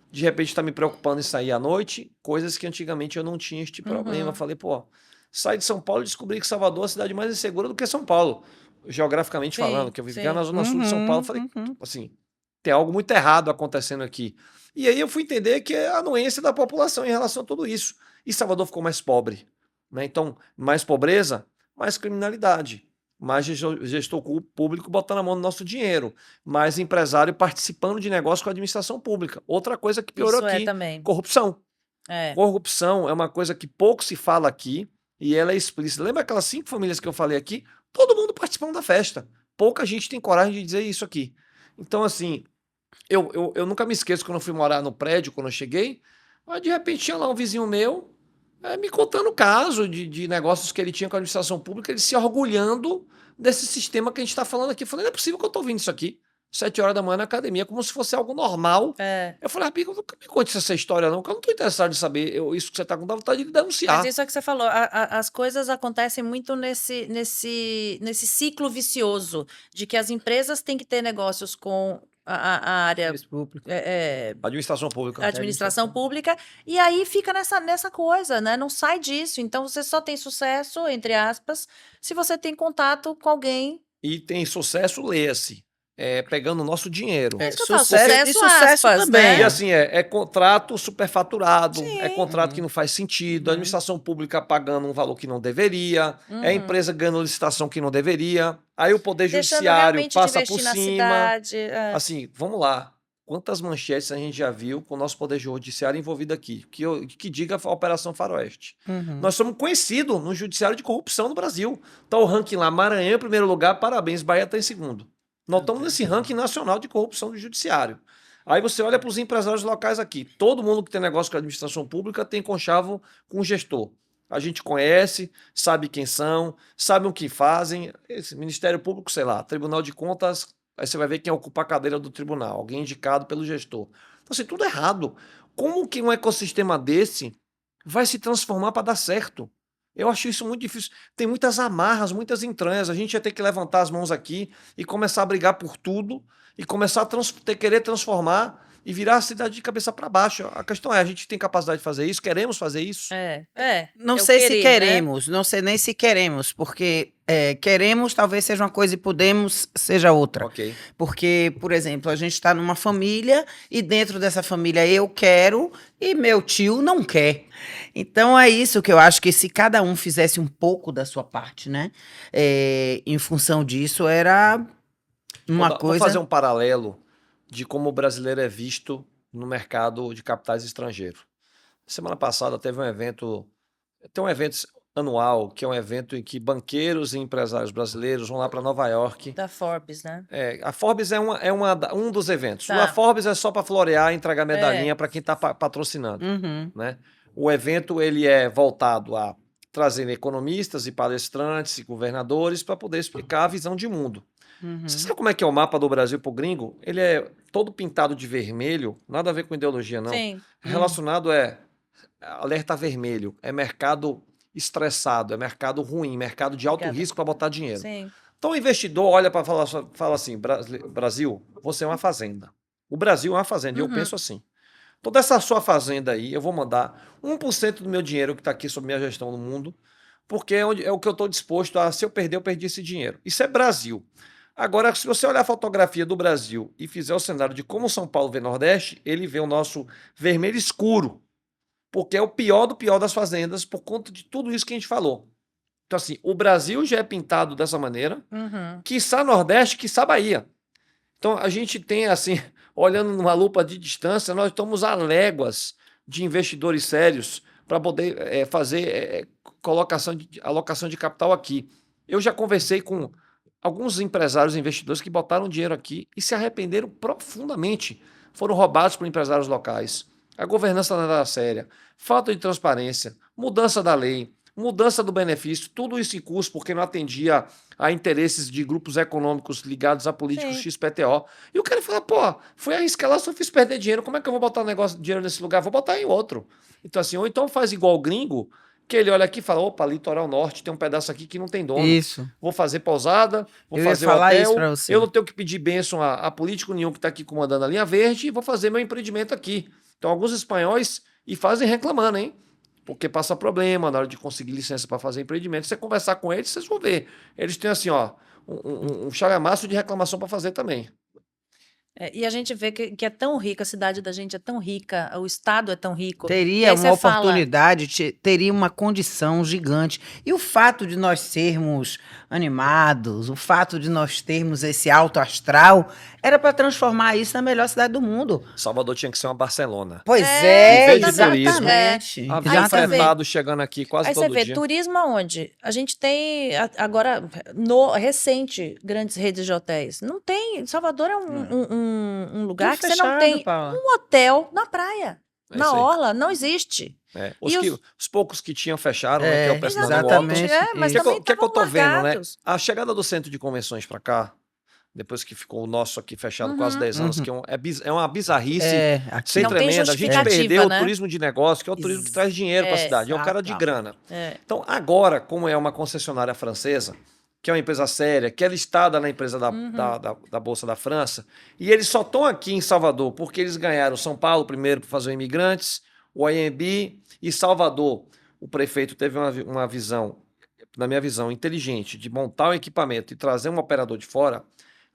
de repente tá me preocupando em sair à noite, coisas que antigamente eu não tinha este problema. Uhum. Falei, pô, saí de São Paulo e descobri que Salvador é a cidade mais insegura do que São Paulo, geograficamente Sim, falando, que eu vivia sim. na zona sul de São Paulo. Falei, Uhum. assim, tem algo muito errado acontecendo aqui. E aí eu fui entender que é a anuência da população em relação a tudo isso. E Salvador ficou mais pobre, né? Então, mais pobreza, mais criminalidade, mais gestor público botando a mão no nosso dinheiro, mais empresário participando de negócio com a administração pública. Outra coisa que piorou Isso é aqui, também. corrupção. É. Corrupção é uma coisa que pouco se fala aqui e ela é explícita. Lembra aquelas 5 famílias que eu falei aqui? Todo mundo participando da festa. Pouca gente tem coragem de dizer isso aqui. Então, assim, eu nunca me esqueço quando eu fui morar no prédio, quando eu cheguei, mas de repente tinha lá um vizinho meu me contando caso de negócios que ele tinha com a administração pública, ele se orgulhando desse sistema que a gente está falando aqui. Eu falei, não é possível que eu estou ouvindo isso aqui, 7 horas da manhã na academia, como se fosse algo normal. É. Eu falei, amigo, nunca me conte essa história não, porque eu não estou interessado em saber isso que você está com vontade de denunciar. Mas isso é que você falou, as coisas acontecem muito nesse ciclo vicioso de que as empresas têm que ter negócios com a área Serviço público. Administração pública. administração pública, e aí fica nessa coisa, né? Não sai disso. Então você só tem sucesso, entre aspas, se você tem contato com alguém. E tem sucesso, leia-se. pegando o nosso dinheiro. Isso que eu falo, Sucesso, e sucesso, sucesso aspas, também. né? E assim, é contrato superfaturado, Sim. é contrato que não faz sentido, a administração pública pagando um valor que não deveria, é a empresa ganhando licitação que não deveria, aí o Poder Deixando Judiciário realmente de passa por investir na cima. cidade. Assim, vamos lá. Quantas manchetes a gente já viu com o nosso Poder Judiciário envolvido aqui? Que diga a Operação Faroeste. Nós somos conhecidos no Judiciário de corrupção no Brasil. Tá o ranking lá, Maranhão em primeiro lugar, parabéns, Bahia está em segundo. Nós estamos nesse ranking nacional de corrupção do Judiciário. Aí você olha para os empresários locais aqui. Todo mundo que tem negócio com a administração pública tem conchavo com o gestor. A gente conhece, sabe quem são, sabe o que fazem. Esse Ministério Público, sei lá, Tribunal de Contas, aí você vai ver quem ocupa a cadeira do tribunal, alguém indicado pelo gestor. Então, assim, tudo errado. Como que um ecossistema desse vai se transformar para dar certo? Eu acho isso muito difícil. Tem muitas amarras, muitas entranhas. A gente ia ter que levantar as mãos aqui e começar a brigar por tudo e começar a querer transformar e virar a cidade de cabeça para baixo. A questão é, a gente tem capacidade de fazer isso? Queremos fazer isso? Não eu sei se queria, né? queremos, não sei nem se queremos, porque queremos talvez seja uma coisa e podemos seja outra. Ok. Porque, por exemplo, a gente está numa família e dentro dessa família eu quero e meu tio não quer. Então é isso que eu acho que se cada um fizesse um pouco da sua parte, né? Em função disso, era uma Vou coisa. fazer um paralelo de como o brasileiro é visto no mercado de capitais estrangeiros. Semana passada teve um evento, tem um evento anual, que é um evento em que banqueiros e empresários brasileiros vão lá para Nova York. Da Forbes, né? A Forbes é um dos eventos. Tá. A Forbes é só para florear e entregar medalhinha para quem está patrocinando. Uhum. Né? O evento ele é voltado a trazer economistas e palestrantes e governadores para poder explicar a visão de mundo. Uhum. Você sabe como é que é o mapa do Brasil para o gringo? Ele é todo pintado de vermelho, nada a ver com ideologia, não. Sim. Relacionado alerta vermelho, é mercado estressado, é mercado ruim, mercado de alto Obrigada. risco para botar dinheiro. Sim. Então o investidor olha para fala assim, Brasil, você é uma fazenda. O Brasil é uma fazenda, e eu penso assim. Toda essa sua fazenda aí, eu vou mandar 1% do meu dinheiro que está aqui sob minha gestão no mundo, porque é o que eu estou disposto a, se eu perder, eu perdi esse dinheiro. Isso é Brasil. Agora, se você olhar a fotografia do Brasil e fizer o cenário de como São Paulo vê Nordeste, ele vê o nosso vermelho escuro, porque é o pior do pior das fazendas por conta de tudo isso que a gente falou. Então, assim, o Brasil já é pintado dessa maneira, quiçá Nordeste, quiçá Bahia. Então, a gente tem, assim, olhando numa lupa de distância, nós estamos a léguas de investidores sérios para poder fazer alocação de capital aqui. Eu já conversei com alguns empresários e investidores que botaram dinheiro aqui e se arrependeram profundamente. Foram roubados por empresários locais. A governança não era séria, falta de transparência, mudança da lei, mudança do benefício, tudo isso em curso porque não atendia a interesses de grupos econômicos ligados a políticos Sim. XPTO. E o cara fala, pô, fui arriscar lá, só fiz perder dinheiro, como é que eu vou botar dinheiro nesse lugar? Vou botar em outro. Então assim, ou então faz igual o gringo, que ele olha aqui e fala, opa, litoral norte, tem um pedaço aqui que não tem dono. Isso. Vou fazer pousada, vou Eu ia fazer falar hotel, isso pra você. eu não tenho que pedir bênção a político nenhum que está aqui comandando a linha verde e vou fazer meu empreendimento aqui. Então alguns espanhóis e fazem reclamando, hein? Porque passa problema na hora de conseguir licença para fazer empreendimento. Você conversar com eles, vocês vão ver. Eles têm assim, ó, um chalamaço de reclamação para fazer também. E a gente vê que é tão rica, a cidade da gente é tão rica, o estado é tão rico. E Teria aí uma você fala, oportunidade, teria uma condição gigante. E o fato de nós sermos animados, o fato de nós termos esse alto astral, era para transformar isso na melhor cidade do mundo. Salvador tinha que ser uma Barcelona. Pois Em vez de exatamente. Avião Aí você vê- fretado chegando aqui quase Aí você todo vê, dia. turismo aonde? A gente tem agora, recente, grandes redes de hotéis. Não tem. Salvador é um lugar Tudo que você não fechado, tem Paula. um hotel na praia. É Na isso aí. orla, não existe. Os, E os poucos que tinham fecharam, né, que é o personal exatamente. Mas O que, também que eu tô estavam vendo, né? largados. A chegada do centro de convenções para cá, depois que ficou o nosso aqui fechado quase 10 anos, que é uma bizarrice Aqui. sem Não tem tremenda. A gente justificativa, perdeu né? o turismo de negócio, que é o turismo que traz dinheiro para a cidade, é o cara de grana. Então, agora, como é uma concessionária francesa, que é uma empresa séria, que é listada na empresa da Bolsa da França, e eles só estão aqui em Salvador porque eles ganharam São Paulo primeiro para fazer o Imigrantes, o IMB e Salvador. O prefeito teve uma visão, na minha visão, inteligente de montar um equipamento e trazer um operador de fora.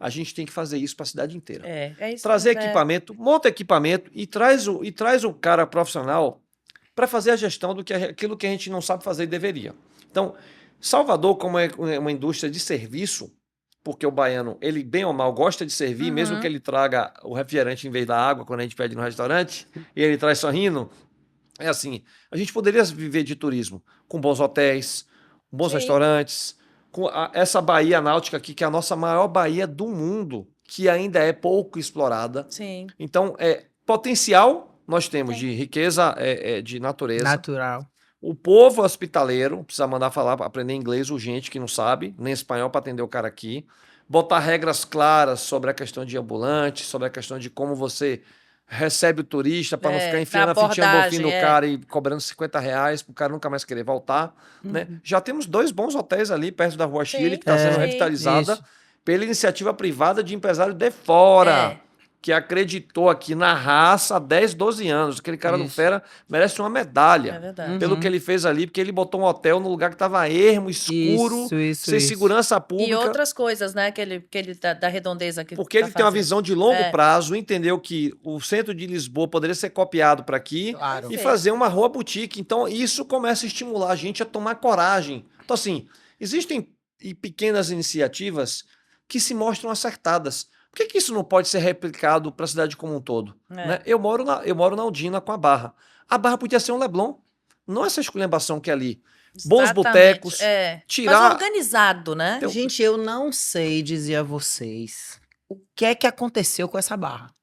A gente tem que fazer isso para a cidade inteira. É isso. Trazer mesmo, equipamento, monta equipamento e traz o cara profissional para fazer a gestão aquilo que a gente não sabe fazer e deveria. Então, Salvador, como é uma indústria de serviço, porque o baiano, ele bem ou mal gosta de servir, mesmo que ele traga o refrigerante em vez da água quando a gente pede no restaurante, e ele traz sorrindo, é assim, a gente poderia viver de turismo com bons hotéis, bons Sim. restaurantes, com essa baía náutica aqui, que é a nossa maior baía do mundo, que ainda é pouco explorada. Sim. Então, potencial nós temos Sim. de riqueza de natureza. Natural. O povo hospitaleiro, precisa mandar falar, aprender inglês urgente, que não sabe, nem espanhol para atender o cara aqui. Botar regras claras sobre a questão de ambulante, sobre a questão de como você recebe o turista, para não ficar enfiando a fitinha abordagem, no cara e cobrando R$ 50 para o cara nunca mais querer voltar. Né? Já temos 2 bons hotéis ali perto da Rua Chile, que está sendo sim. revitalizada Isso. pela iniciativa privada de empresário de fora. Que acreditou aqui na raça há 10, 12 anos. Aquele cara do Isso. Fera merece uma medalha. É verdade. Pelo que ele fez ali, porque ele botou um hotel no lugar que estava ermo, escuro, sem Isso. segurança pública. E outras coisas, né? Que ele da redondeza que Porque tá ele tem uma fazendo. visão de longo prazo, entendeu que o centro de Lisboa poderia ser copiado para aqui Claro. e Perfeito. fazer uma rua boutique. Então, isso começa a estimular a gente a tomar coragem. Então, assim, existem pequenas iniciativas que se mostram acertadas. Por que isso não pode ser replicado para a cidade como um todo? Né? Eu moro na Aldina com a Barra. A Barra podia ser um Leblon. Não essa esculhambação que é ali. Bons Exatamente. botecos, Mas tirar... organizado, né? Então, Gente, eu não sei dizer a vocês o que é que aconteceu com essa barra.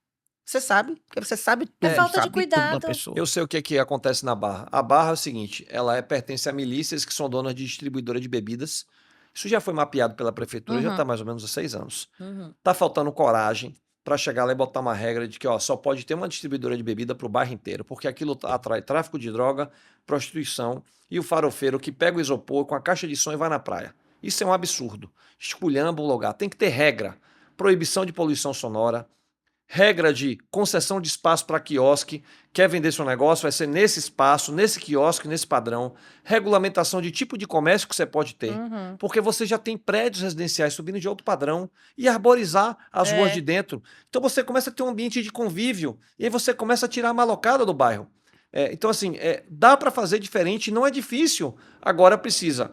Você sabe? Porque você sabe tudo. É falta de sabe cuidado. Tudo da pessoa. Eu sei o que acontece na Barra. A Barra é o seguinte, ela pertence a milícias que são donas de distribuidora de bebidas. Isso já foi mapeado pela prefeitura, já está mais ou menos há 6 anos. Tá faltando coragem para chegar lá e botar uma regra de que só pode ter uma distribuidora de bebida para o bairro inteiro, porque aquilo atrai tráfico de droga, prostituição e o farofeiro que pega o isopor com a caixa de som e vai na praia. Isso é um absurdo. Esculhamba o lugar. Tem que ter regra. Proibição de poluição sonora, regra de concessão de espaço para quiosque, quer vender seu negócio, vai ser nesse espaço, nesse quiosque, nesse padrão, regulamentação de tipo de comércio que você pode ter, porque você já tem prédios residenciais subindo de outro padrão e arborizar as ruas de dentro. Então você começa a ter um ambiente de convívio e aí você começa a tirar a malocada do bairro. Então assim, dá para fazer diferente, não é difícil, agora precisa.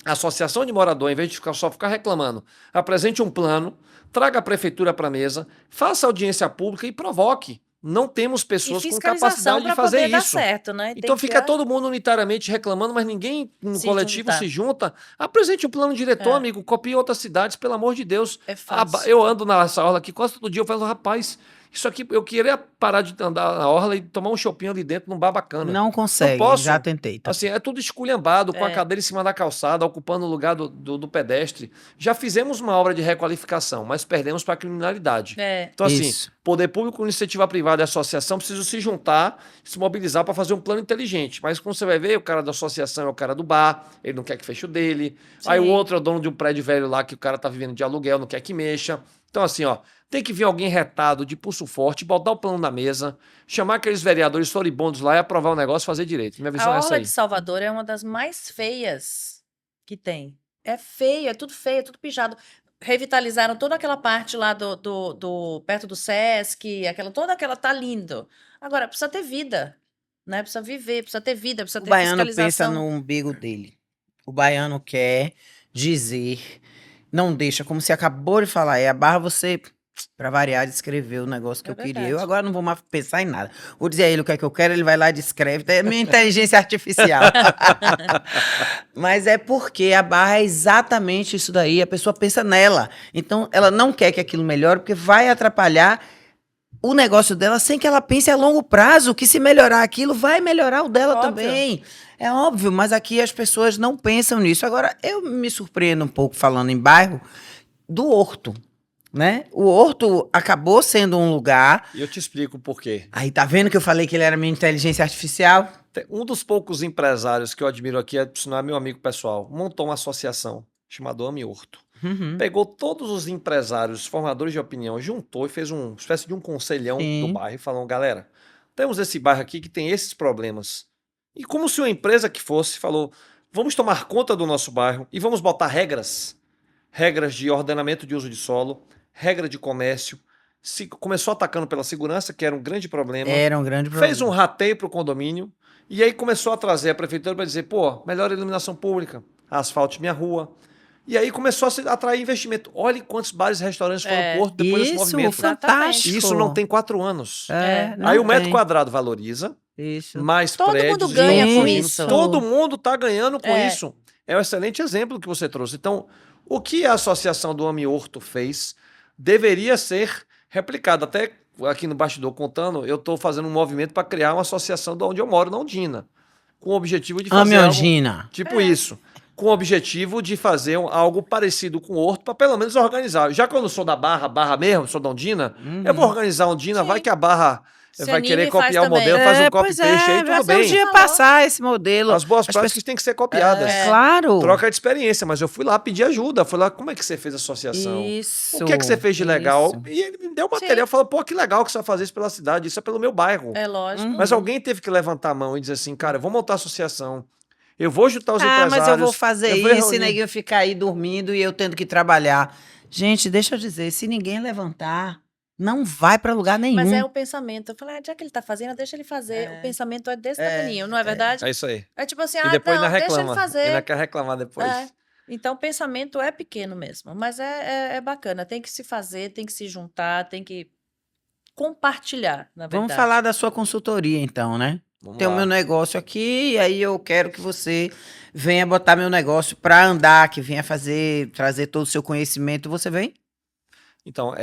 A associação de morador, em vez de só ficar reclamando, apresente um plano, traga a prefeitura para a mesa, faça audiência pública e provoque. Não temos pessoas com capacidade de fazer poder dar isso. certo, né? Então fica todo mundo unitariamente reclamando, mas ninguém no coletivo se junta. Apresente um plano diretor, amigo, copie outras cidades, pelo amor de Deus. É fácil. Eu ando nessa orla aqui quase todo dia, eu falo, rapaz, isso aqui, eu queria parar de andar na orla e tomar um chopinho ali dentro num bar bacana. Não consegue, não posso. Já tentei. Tá? Assim, é tudo esculhambado, com a cadeira em cima da calçada, ocupando o lugar do pedestre. Já fizemos uma obra de requalificação, mas perdemos para a criminalidade. Então, assim, Isso. poder público, iniciativa privada e associação precisam se juntar, se mobilizar para fazer um plano inteligente. Mas como você vai ver, o cara da associação é o cara do bar, ele não quer que feche o dele. Aí o outro é o dono de um prédio velho lá que o cara tá vivendo de aluguel, não quer que mexa. Então, assim, tem que vir alguém retado, de pulso forte, botar o plano na mesa, chamar aqueles vereadores floribundos lá e aprovar o negócio e fazer direito. Minha visão A é essa orla aí. de Salvador é uma das mais feias que tem. É feio, é tudo feio, é tudo pijado. Revitalizaram toda aquela parte lá perto do Sesc, toda aquela tá lindo. Agora, precisa ter vida, né? Precisa viver, precisa ter vida, precisa O ter baiano pensa fiscalização. no umbigo dele. O baiano quer dizer, não deixa, como você acabou de falar, a barra você, pra variar, descreveu o negócio que eu queria. Eu agora não vou mais pensar em nada. Vou dizer a ele o que é que eu quero, ele vai lá e descreve. É minha inteligência artificial. Mas é porque a barra é exatamente isso daí, a pessoa pensa nela. Então, ela não quer que aquilo melhore, porque vai atrapalhar o negócio dela sem que ela pense a longo prazo, que se melhorar aquilo, vai melhorar o dela também. É óbvio, mas aqui as pessoas não pensam nisso. Agora, eu me surpreendo um pouco, falando em bairro, do Horto, né? O Horto acabou sendo um lugar... E eu te explico por quê. Aí, tá vendo que eu falei que ele era minha inteligência artificial? Um dos poucos empresários que eu admiro aqui, por sinal, é meu amigo pessoal, montou uma associação chamada Ame Horto. Pegou todos os empresários, formadores de opinião, juntou e fez uma espécie de um conselhão do bairro e falou, galera, temos esse bairro aqui que tem esses problemas. E como se uma empresa que fosse, falou, vamos tomar conta do nosso bairro e vamos botar regras de ordenamento de uso de solo, regra de comércio, começou atacando pela segurança, que era um grande problema, Era um grande problema. fez um rateio para o condomínio, e aí começou a trazer a prefeitura para dizer, pô, melhor iluminação pública, asfalte minha rua. E aí começou a se atrair investimento. Olha quantos bares e restaurantes foram É. postos depois desse Isso, movimento. fantástico. E isso não tem 4 anos. É, É. Aí não o metro tem. quadrado valoriza, Isso. mais Todo prédios. mundo ganha com Isso. isso. Todo mundo está ganhando com É. isso. É um excelente exemplo que você trouxe. Então, o que a Associação do Amiorto fez deveria ser replicado. Até aqui no bastidor contando, eu estou fazendo um movimento para criar uma associação de onde eu moro, na Ondina, com o objetivo de fazer algo Amiondina. tipo isso. Com o objetivo de fazer algo parecido com o Horto, para pelo menos organizar. Já que eu não sou da Barra mesmo, sou da Ondina, eu vou organizar a Ondina, Sim. vai que a Barra Se vai anime querer e faz copiar o também. modelo, faz um pois copy-paste aí, vai tudo ser um bem. dia passar esse modelo. As boas As práticas têm que ser copiadas. Claro. Troca de experiência, mas eu fui lá pedir ajuda. Fui lá, como é que você fez a associação? Isso. O que é que você fez de legal? Isso. E ele me deu material, falou, pô, que legal que você vai fazer isso pela cidade, isso é pelo meu bairro. É lógico. Mas alguém teve que levantar a mão e dizer assim, cara, eu vou montar a associação, eu vou juntar os Ah, empresários. mas eu vou fazer eu vou isso e reunir. ninguém ficar aí dormindo e eu tendo que trabalhar. Gente, deixa eu dizer, se ninguém levantar, não vai pra lugar nenhum. Mas é o pensamento. Eu falei, já que ele tá fazendo, deixa ele fazer. O pensamento é desse tamanho, não é verdade? É isso aí. É tipo assim, E depois não, ainda deixa ele reclama. fazer. Ainda quer reclamar depois. É. Então, o pensamento é pequeno mesmo, mas é bacana. Tem que se fazer, tem que se juntar, tem que compartilhar, na verdade. Vamos falar da sua consultoria, então, né? Vamos Tem o lá. meu negócio aqui, e aí eu quero que você venha botar meu negócio pra andar, que venha trazer todo o seu conhecimento. Você vem? Então,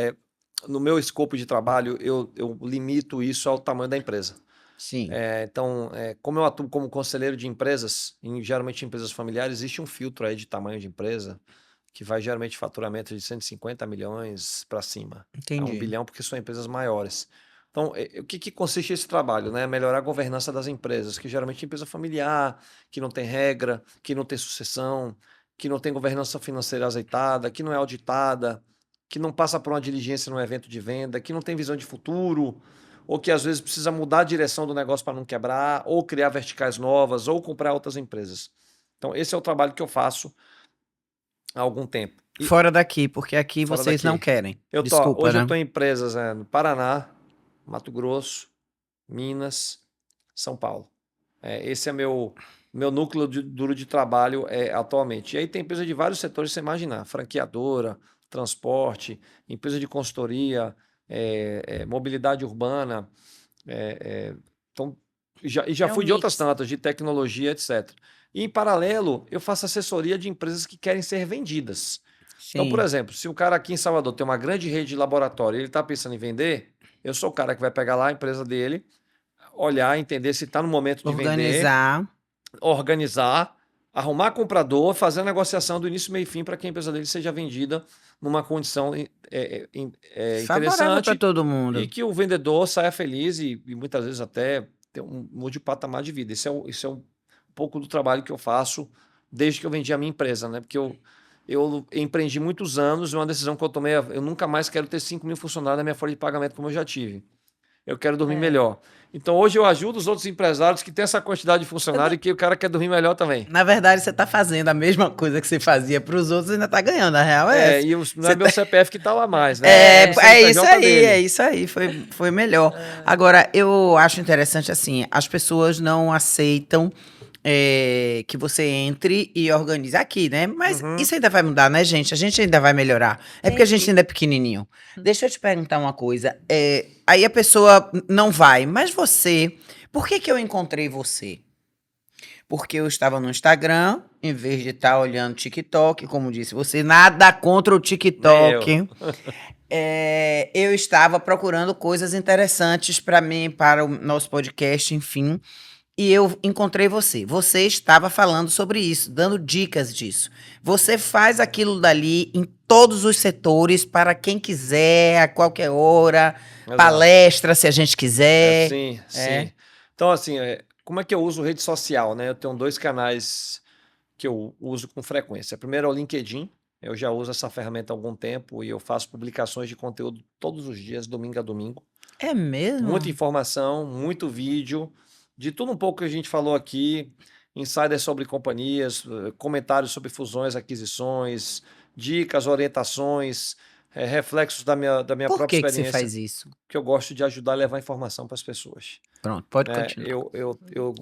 no meu escopo de trabalho, eu limito isso ao tamanho da empresa. Sim. Então, como eu atuo como conselheiro de empresas, geralmente empresas familiares, existe um filtro aí de tamanho de empresa, que vai geralmente faturamento de 150 milhões para cima. Entendi. 1 bilhão, porque são empresas maiores. Então, o que consiste esse trabalho? Né? Melhorar a governança das empresas, que geralmente é empresa familiar, que não tem regra, que não tem sucessão, que não tem governança financeira azeitada, que não é auditada, que não passa por uma diligência num evento de venda, que não tem visão de futuro, ou que às vezes precisa mudar a direção do negócio para não quebrar, ou criar verticais novas, ou comprar outras empresas. Então, esse é o trabalho que eu faço há algum tempo. E Fora daqui, porque aqui Fora vocês daqui. não querem. hoje Desculpa, né? eu estou em empresas no Paraná, Mato Grosso, Minas, São Paulo. Esse é meu núcleo duro de trabalho atualmente. E aí tem empresa de vários setores, você imaginar, franqueadora, transporte, empresa de consultoria, mobilidade urbana. Então, já É um fui de outras mix. tantas, de tecnologia, etc. E, em paralelo, eu faço assessoria de empresas que querem ser vendidas. Então, Sim. por exemplo, se o cara aqui em Salvador tem uma grande rede de laboratório e ele está pensando em vender, eu sou o cara que vai pegar lá a empresa dele, olhar, entender se está no momento de vender, organizar, arrumar comprador, fazer a negociação do início, meio e fim para que a empresa dele seja vendida numa condição favorável interessante para todo mundo. e que o vendedor saia feliz e muitas vezes até mude o patamar de vida. Isso é um pouco do trabalho que eu faço desde que eu vendi a minha empresa, né? Porque eu empreendi muitos anos e uma decisão que eu tomei, eu nunca mais quero ter 5 mil funcionários na minha folha de pagamento como eu já tive. Eu quero dormir melhor. Então, hoje eu ajudo os outros empresários que têm essa quantidade de funcionários e que o cara quer dormir melhor também. Na verdade, você está fazendo a mesma coisa que você fazia para os outros e ainda está ganhando. A real é essa. E não é meu CPF que está lá mais, né? É o CNPJ isso aí, dele. é isso aí. Foi melhor. Agora, eu acho interessante assim, as pessoas não aceitam que você entre e organize aqui, né? Mas isso ainda vai mudar, né, gente? A gente ainda vai melhorar. É porque a gente ainda é pequenininho. Deixa eu te perguntar uma coisa. Aí a pessoa não vai, mas você... Por que eu encontrei você? Porque eu estava no Instagram, em vez de estar olhando TikTok, como disse você, nada contra o TikTok. Eu estava procurando coisas interessantes para mim, para o nosso podcast, enfim. E eu encontrei você. Você estava falando sobre isso, dando dicas disso. Você faz aquilo dali em todos os setores, para quem quiser, a qualquer hora, palestra, se a gente quiser. Sim. Então, assim, como é que eu uso rede social, né? Eu tenho 2 canais que eu uso com frequência. Primeiro é o LinkedIn. Eu já uso essa ferramenta há algum tempo e eu faço publicações de conteúdo todos os dias, domingo a domingo. É mesmo? Muita informação, muito vídeo, de tudo um pouco que a gente falou aqui, insiders sobre companhias, comentários sobre fusões, aquisições, dicas, orientações, reflexos da minha Por própria que que você experiência, faz isso? que eu gosto de ajudar a levar informação para as pessoas. Pronto, pode Né? continuar.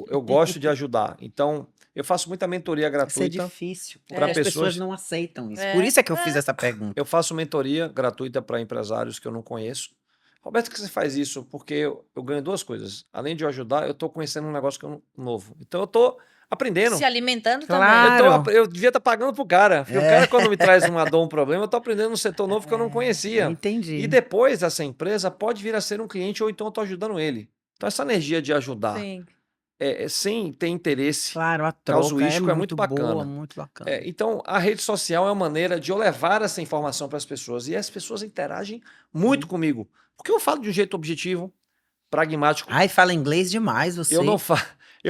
Eu gosto de ajudar. Então, eu faço muita mentoria Isso é gratuita. difícil, porque pra as pessoas pessoas- não aceitam isso. É, Por isso é que eu fiz essa pergunta. Eu faço mentoria gratuita para empresários que eu não conheço. Roberto, que você faz isso? Porque eu ganho duas coisas. Além de eu ajudar, eu estou conhecendo um negócio novo. Então, eu estou aprendendo. Se alimentando Claro. também. Eu devia estar pagando pro cara. Porque o cara, quando me traz uma dor, um problema, eu tô aprendendo um setor novo que eu não conhecia. Entendi. E depois, essa empresa pode vir a ser um cliente ou então eu tô ajudando ele. Então, essa energia de ajudar Sim. sem ter interesse Claro, a casuístico troca é muito boa, bacana. muito bacana. Então, a rede social é uma maneira de eu levar essa informação para as pessoas. E as pessoas interagem muito comigo. Porque eu falo de um jeito objetivo, pragmático. Ai, fala inglês demais você. Eu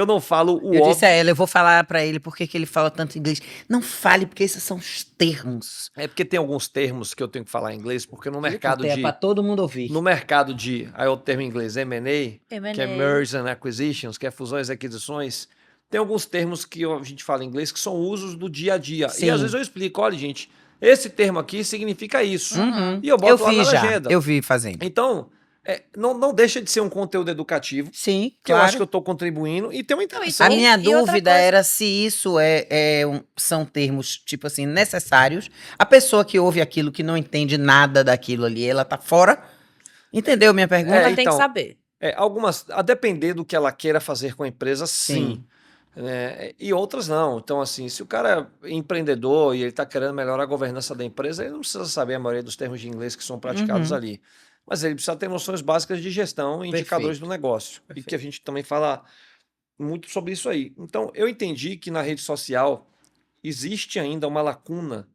não falo o Eu óbvio. disse a ela, eu vou falar pra ele por que que ele fala tanto inglês. Não fale, porque esses são os termos. É porque tem alguns termos que eu tenho que falar em inglês, porque no mercado É pra todo mundo ouvir. aí é o termo em inglês M&A, que é Mergers and Acquisitions, que é fusões e aquisições, tem alguns termos que a gente fala em inglês que são usos do dia a dia. Sim. E às vezes eu explico, olha gente, esse termo aqui significa isso. Uhum. E eu boto lá vi na já, legenda. eu vi fazendo. Então, não deixa de ser um conteúdo educativo, Sim, que eu claro. acho que eu estou contribuindo, e tem uma interação. A minha E outra dúvida coisa- era se isso são termos, tipo assim, necessários. A pessoa que ouve aquilo, que não entende nada daquilo ali, ela tá fora. Entendeu minha pergunta? Ela tem que então, saber. A depender do que ela queira fazer com a empresa, sim. E outras não. Então, assim, se o cara é empreendedor e ele está querendo melhorar a governança da empresa, ele não precisa saber a maioria dos termos de inglês que são praticados Uhum. ali. Mas ele precisa ter noções básicas de gestão e indicadores do negócio. E que a gente também fala muito sobre isso aí. Então, eu entendi que na rede social existe ainda uma lacuna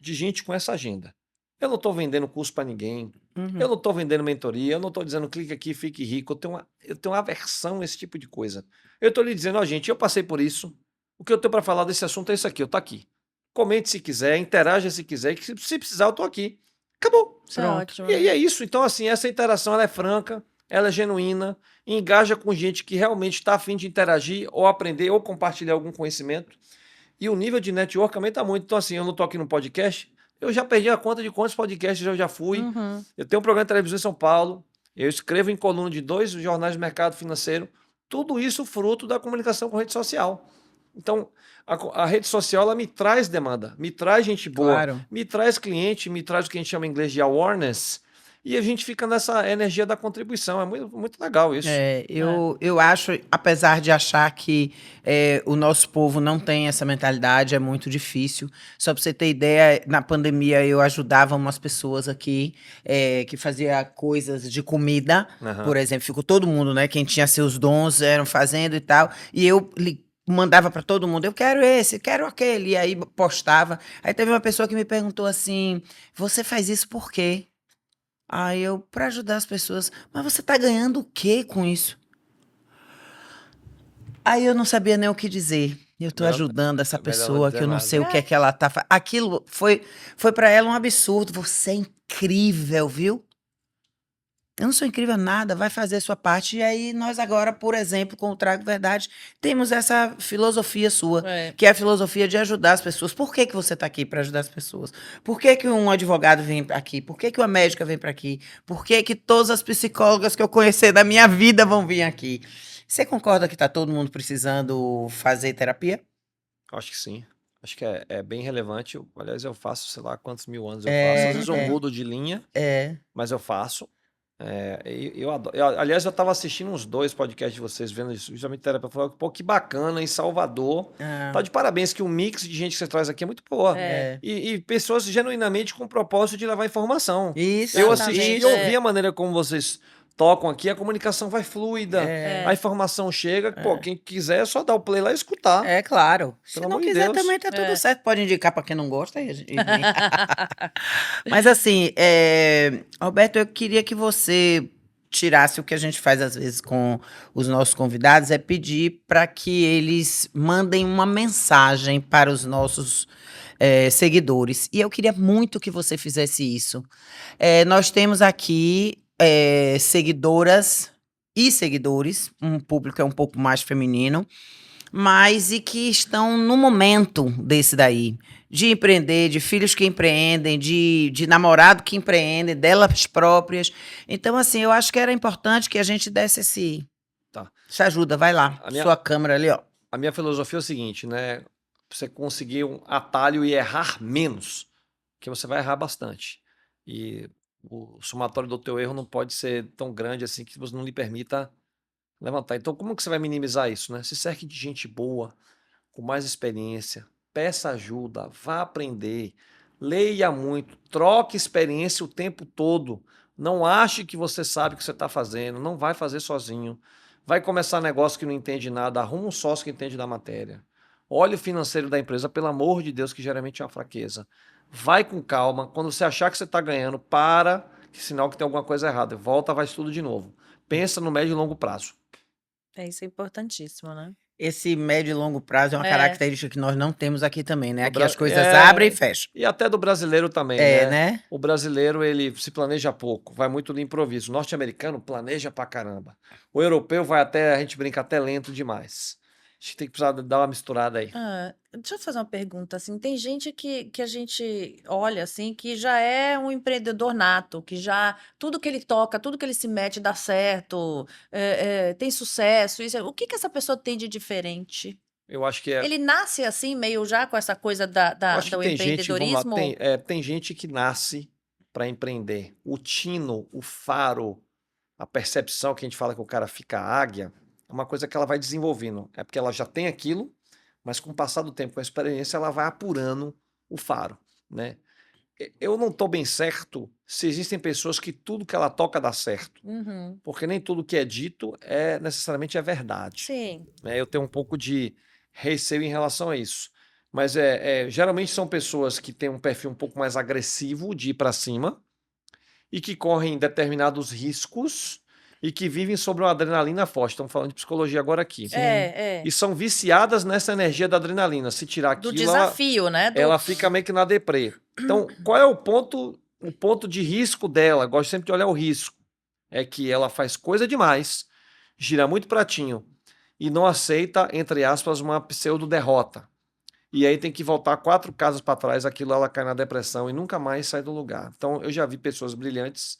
de gente com essa agenda. Eu não estou vendendo curso para ninguém. Uhum. Eu não estou vendendo mentoria, eu não estou dizendo clique aqui, fique rico. Eu tenho uma aversão a esse tipo de coisa. Eu estou lhe dizendo, ó, gente, eu passei por isso. O que eu tenho para falar desse assunto é isso aqui, eu tô aqui. Comente se quiser, interaja se quiser, que se precisar, eu tô aqui. Acabou. Isso é ótimo. E aí é isso. Então, assim, essa interação ela é franca, ela é genuína, engaja com gente que realmente está a fim de interagir, ou aprender, ou compartilhar algum conhecimento. E o nível de network aumenta muito. Então, assim, eu não tô aqui no podcast. Eu já perdi a conta de quantos podcasts eu já fui. Uhum. Eu tenho um programa de televisão em São Paulo. Eu escrevo em coluna de 2 jornais do mercado financeiro. Tudo isso fruto da comunicação com rede social. Então, a rede social ela me traz demanda, me traz gente boa, Claro. me traz cliente, me traz o que a gente chama em inglês de awareness. E a gente fica nessa energia da contribuição. É muito, muito legal isso. Eu acho, apesar de achar que o nosso povo não tem essa mentalidade, é muito difícil. Só para você ter ideia, na pandemia eu ajudava umas pessoas aqui que fazia coisas de comida, Aham. por exemplo. Ficou todo mundo, né? Quem tinha seus dons eram fazendo e tal. E eu mandava para todo mundo, eu quero esse, quero aquele. E aí postava. Aí teve uma pessoa que me perguntou assim, você faz isso por quê? Aí eu, para ajudar as pessoas, mas você tá ganhando o quê com isso? Aí eu não sabia nem o que dizer. Eu tô Melhor- ajudando essa melhor não pessoa dizer que eu não nada. sei o que é que ela tá fazendo. Aquilo foi para ela um absurdo. Você é incrível, viu? Eu não sou incrível nada, vai fazer a sua parte. E aí nós agora, por exemplo, com o Trago Verdade, temos essa filosofia sua, que é a filosofia de ajudar as pessoas. Por que que você está aqui para ajudar as pessoas? Por que que um advogado vem aqui? Por que que uma médica vem para aqui? Por que que todas as psicólogas que eu conhecer da minha vida vão vir aqui? Você concorda que está todo mundo precisando fazer terapia? Acho que sim. Acho que é bem relevante. Aliás, eu faço, sei lá, quantos mil anos eu É, faço. Às vezes eu é. mudo de linha, É. mas eu faço. Eu adoro. Aliás, eu estava assistindo uns 2 podcasts de vocês, vendo isso, justamente terapia. Falando, pô, que bacana, em Salvador. Ah, Tá de parabéns, que o mix de gente que você traz aqui é muito boa. é. E pessoas genuinamente com o propósito de levar informação. Isso. Eu Exatamente, assisti e ouvi a maneira como vocês tocam aqui, a comunicação vai fluida, a informação chega. Pô, quem quiser é só dar o play lá e escutar. É claro. Se Pelo não amor de quiser Deus. também tá tudo É. certo. Pode indicar para quem não gosta. Mas assim, Roberto, eu queria que você tirasse o que a gente faz às vezes com os nossos convidados, é pedir para que eles mandem uma mensagem para os nossos seguidores. E eu queria muito que você fizesse isso. Nós temos aqui seguidoras e seguidores, um público é um pouco mais feminino. mas e que estão no momento desse daí. De empreender, de filhos que empreendem, de namorado que empreendem, delas próprias. Então, assim, eu acho que era importante que a gente desse Tá. essa ajuda. Vai lá, A minha, sua câmera ali, ó. a minha filosofia é o seguinte, né? Você conseguir um atalho e errar menos, que você vai errar bastante. E o somatório do teu erro não pode ser tão grande assim que você não lhe permita levantar. Então, como que você vai minimizar isso, né? Se cerque de gente boa, com mais experiência, peça ajuda, vá aprender, leia muito, troque experiência o tempo todo. Não ache que você sabe o que você está fazendo, não vai fazer sozinho. Vai começar negócio que não entende nada, arruma um sócio que entende da matéria. Olhe o financeiro da empresa, pelo amor de Deus, que geralmente é uma fraqueza. Vai com calma. Quando você achar que você está ganhando, para, que sinal que tem alguma coisa errada. Volta, faz tudo de novo. Pensa no médio e longo prazo. Isso é importantíssimo, né? Esse médio e longo prazo é uma É. característica que nós não temos aqui também, né? No Aqui Bra- as coisas é, abrem e fecham. E até do brasileiro também, É, né? né? O brasileiro, ele se planeja pouco, vai muito no improviso. O norte-americano planeja pra caramba. O europeu vai até, a gente brinca, até lento demais. A gente tem que precisar dar uma misturada aí. Deixa eu fazer uma pergunta, assim, tem gente que a gente olha, assim, que já é um empreendedor nato, que já, tudo que ele toca, tudo que ele se mete dá certo, tem sucesso, o que que essa pessoa tem de diferente? Eu acho que é. Ele nasce assim, meio já com essa coisa Eu acho que do tem gente, vamos lá, empreendedorismo? tem gente que nasce para empreender. O tino, o faro, a percepção que a gente fala que o cara fica águia, é uma coisa que ela vai desenvolvendo. É porque ela já tem aquilo, mas com o passar do tempo, com a experiência, ela vai apurando o faro, né? Eu não estou bem certo se existem pessoas que tudo que ela toca dá certo, Uhum. porque nem tudo que é dito é necessariamente é verdade, Sim. né? Eu tenho um pouco de receio em relação a isso. Mas geralmente são pessoas que têm um perfil um pouco mais agressivo de ir para cima e que correm determinados riscos e que vivem sobre uma adrenalina forte. Estamos falando de psicologia agora aqui. E são viciadas nessa energia da adrenalina. Se tirar Do aquilo, desafio, né? ela fica meio que na deprê. Então, qual é o ponto de risco dela? Gosto sempre de olhar o risco. É que ela faz coisa demais, gira muito pratinho e não aceita, entre aspas, uma pseudo-derrota. E aí tem que voltar 4 casas para trás, aquilo ela cai na depressão e nunca mais sai do lugar. Então eu já vi pessoas brilhantes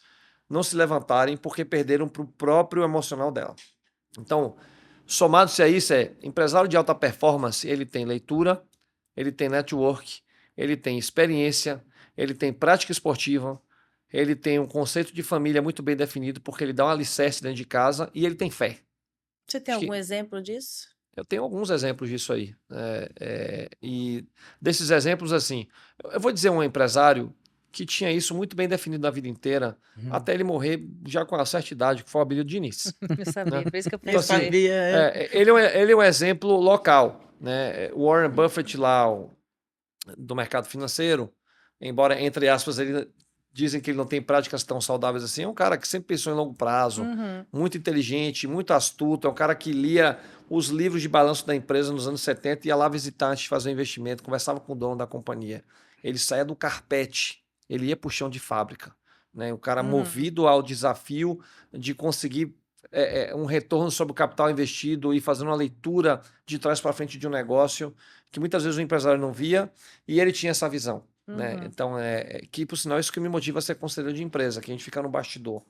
não se levantarem porque perderam para o próprio emocional dela. Então, somado-se a isso, empresário de alta performance, ele tem leitura, ele tem network, ele tem experiência, ele tem prática esportiva, ele tem um conceito de família muito bem definido, porque ele dá um alicerce dentro de casa e ele tem fé. Você tem Acho que- algum exemplo disso? Eu tenho alguns exemplos disso aí. E desses exemplos, assim, eu vou dizer um empresário que tinha isso muito bem definido na vida inteira, até ele morrer já com uma certa idade, que foi o Abílio Diniz. Eu sabia, por isso que eu Então, assim, pensei. ele é um exemplo local, né? O Warren Buffett lá, do mercado financeiro, embora, entre aspas, ele dizem que ele não tem práticas tão saudáveis assim, é um cara que sempre pensou em longo prazo, Uhum. muito inteligente, muito astuto, é um cara que lia os livros de balanço da empresa nos anos 70 e ia lá visitar antes de fazer o investimento, conversava com o dono da companhia. Ele saía do carpete, ele ia para o chão de fábrica. Né? O cara movido ao desafio de conseguir um retorno sobre o capital investido e fazendo uma leitura de trás para frente de um negócio que muitas vezes o empresário não via e ele tinha essa visão. Né? Então, que por sinal, isso que me motiva a ser conselheiro de empresa, que a gente fica no bastidor,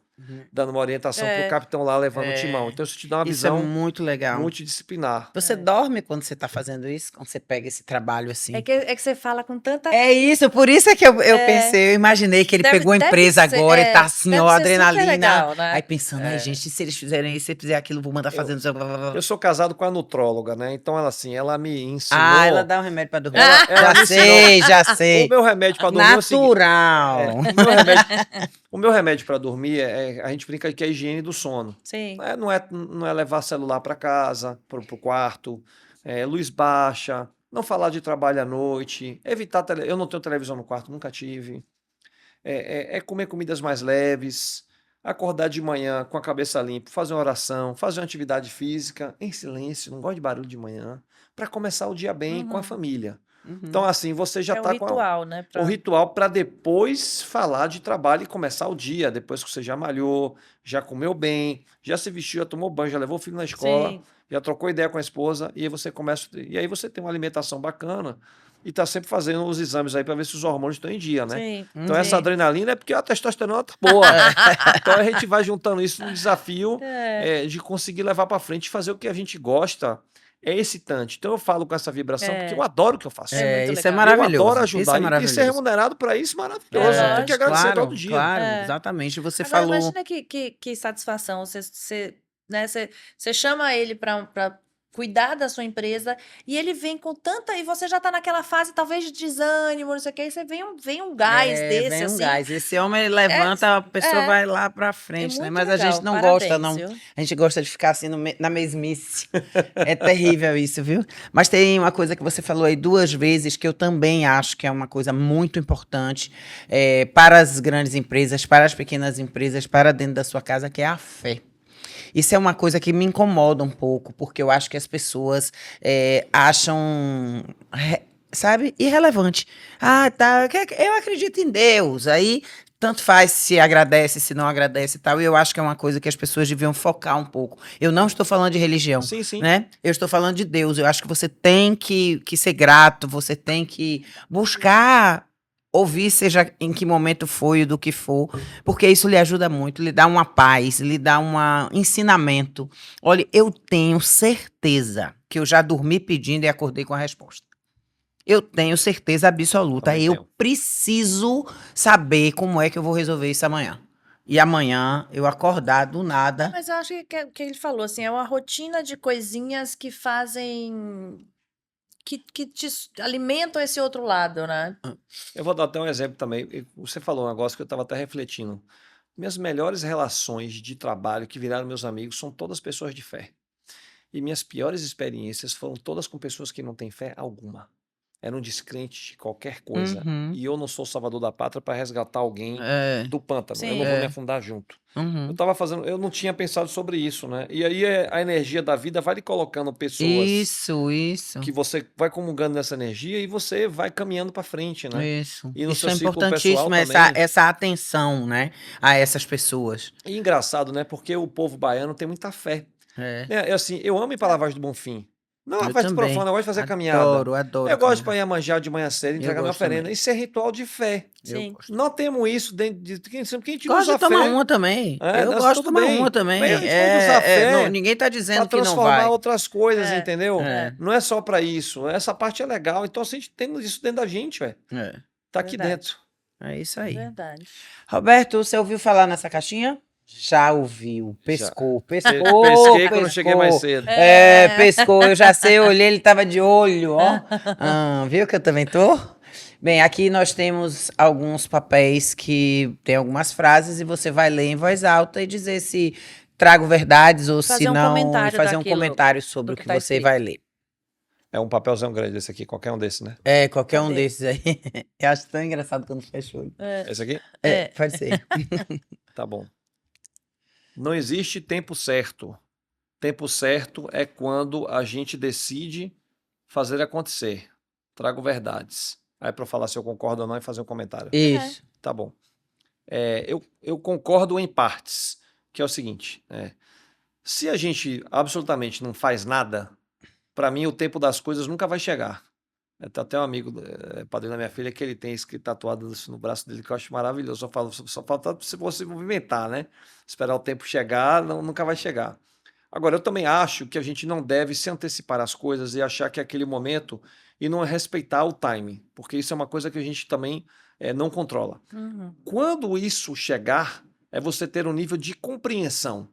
dando uma orientação para o capitão lá levando o timão. Então, isso te dá uma Isso visão é muito legal. multidisciplinar. Você dorme quando você tá fazendo isso? Quando você pega esse trabalho assim? É que você fala com tanta. É isso, por isso é que eu pensei, eu imaginei que ele pegou a empresa ser- agora e tá assim, deve ó, ser super adrenalina. legal, né? Aí pensando, ai gente, se eles fizerem isso, se fizer aquilo, vou mandar fazer. Eu sou casado com a nutróloga, né? Então, ela me ensinou. Ela dá um remédio pra dormir. Ela me Já sei, já sei. O meu remédio para dormir é o seguinte, Natural. o meu remédio para dormir a gente brinca que é a higiene do sono. Sim. Não é levar celular para casa, para o quarto, luz baixa, não falar de trabalho à noite, evitar eu não tenho televisão no quarto, nunca tive. Comer comidas mais leves, acordar de manhã com a cabeça limpa, fazer uma oração, fazer uma atividade física em silêncio, não gosto de barulho de manhã, para começar o dia bem com a família. Então, assim, você já É o está com ritual, né? o ritual para depois falar de trabalho e começar o dia, depois que você já malhou, já comeu bem, já se vestiu, já tomou banho, já levou o filho na escola, Sim. já trocou ideia com a esposa, e aí você começa. E aí você tem uma alimentação bacana e está sempre fazendo os exames aí para ver se os hormônios estão em dia, né? Sim. Então, sim. essa adrenalina é porque a testosterona tá boa. Então, a gente vai juntando isso no desafio de conseguir levar para frente e fazer o que a gente gosta. É excitante. Então, eu falo com essa vibração porque eu adoro o que eu faço. É muito isso é legal. maravilhoso. Eu adoro Isso é ajudar. E ser maravilhoso. remunerado para isso, maravilhoso. É, Tem que agradecer Claro, todo dia. claro, É. exatamente. Você Agora, falou. imagina que satisfação. Você chama ele para cuidar da sua empresa e ele vem com tanta. E você já tá naquela fase, talvez, de desânimo, não sei o que. Aí você vem um gás desse, vem um assim. gás. Esse homem ele levanta, a pessoa vai lá pra É frente, né? muito Mas a legal. gente não Parabéns, gosta, não. viu? A gente gosta de ficar assim na mesmice. É terrível isso, viu? Mas tem uma coisa que você falou aí 2 vezes que eu também acho que é uma coisa muito importante para as grandes empresas, para as pequenas empresas, para dentro da sua casa, que é a fé. Isso é uma coisa que me incomoda um pouco, porque eu acho que as pessoas acham, sabe, irrelevante. Ah, tá, eu acredito em Deus. Aí, tanto faz se agradece, se não agradece e tal. E eu acho que é uma coisa que as pessoas deviam focar um pouco. Eu não estou falando de religião, Sim, sim. né? Eu estou falando de Deus. Eu acho que você tem que ser grato, você tem que buscar ouvir, seja em que momento foi, do que for, porque isso lhe ajuda muito, lhe dá uma paz, lhe dá um ensinamento. Olha, eu tenho certeza que eu já dormi pedindo e acordei com a resposta. Eu tenho certeza absoluta. Também Eu tenho. preciso saber como é que eu vou resolver isso amanhã. E amanhã eu acordar do nada. Mas eu acho que ele falou assim, é uma rotina de coisinhas que fazem. Que te alimentam esse outro lado, né? Eu vou dar até um exemplo também. Você falou um negócio que eu estava até refletindo. Minhas melhores relações de trabalho que viraram meus amigos são todas pessoas de fé. E minhas piores experiências foram todas com pessoas que não têm fé alguma. Eram descrentes de qualquer coisa. Uhum. E eu não sou salvador da pátria para resgatar alguém É. do pântano. Eu Sim. não vou me afundar junto. Uhum. Eu não tinha pensado sobre isso, né? E aí a energia da vida vai lhe colocando pessoas Isso. que você vai comungando nessa energia e você vai caminhando para frente, né? Isso. E no Isso seu é ciclo importantíssimo, pessoal também. essa atenção, né, a essas pessoas. E engraçado, né? Porque o povo baiano tem muita fé. É. Assim, eu amo ir para Lavagem do Bonfim. Não Eu a festa também. profana, eu gosto de fazer caminhada. Adoro Eu gosto de caminhar. para ir manjar de manhã cedo, entregar minha gosto oferenda. também. Isso é ritual de fé. Sim. Nós temos isso dentro de quem te Gosto usa de tomar fé uma também. Eu nós gosto de tudo tomar bem. uma também. Mas a gente pode usar fé não, ninguém está para dizendo que não transformar vai. outras coisas, É, entendeu? é. Não é só para isso. Essa parte é legal. Então, assim, a gente tem isso dentro da gente, velho. Tá aqui Verdade. dentro. É isso aí. Verdade. Roberto, você ouviu falar nessa caixinha? Já ouviu. Pescou. Pesquei quando cheguei mais cedo. Pescou. Eu já sei, eu olhei, ele estava de olho, ó. Viu que eu também tô? Bem, aqui nós temos alguns papéis que tem algumas frases e você vai ler em voz alta e dizer se trago verdades ou Fazer se um não, e comentário fazer um daquilo, comentário sobre do o que que tá você escrito. vai ler. É um papelzão grande esse aqui, qualquer um desses, né? Qualquer um Cadê? desses aí. Eu acho tão engraçado quando fecha o olho. Esse aqui? Pode ser. Tá bom. Não existe tempo certo. Tempo certo é quando a gente decide fazer acontecer. Trago verdades. Aí para falar se eu concordo ou não e fazer um comentário. Isso. Tá bom. Eu concordo em partes, que é o seguinte, se a gente absolutamente não faz nada, para mim o tempo das coisas nunca vai chegar. Tem até um amigo, padrinho da minha filha, que ele tem escrito tatuado no braço dele, que eu acho maravilhoso. Só falta se você movimentar, né? Esperar o tempo chegar, nunca vai chegar. Agora, eu também acho que a gente não deve se antecipar às coisas e achar que é aquele momento e não respeitar o timing, porque isso é uma coisa que a gente também não controla. Uhum. Quando isso chegar, é você ter um nível de compreensão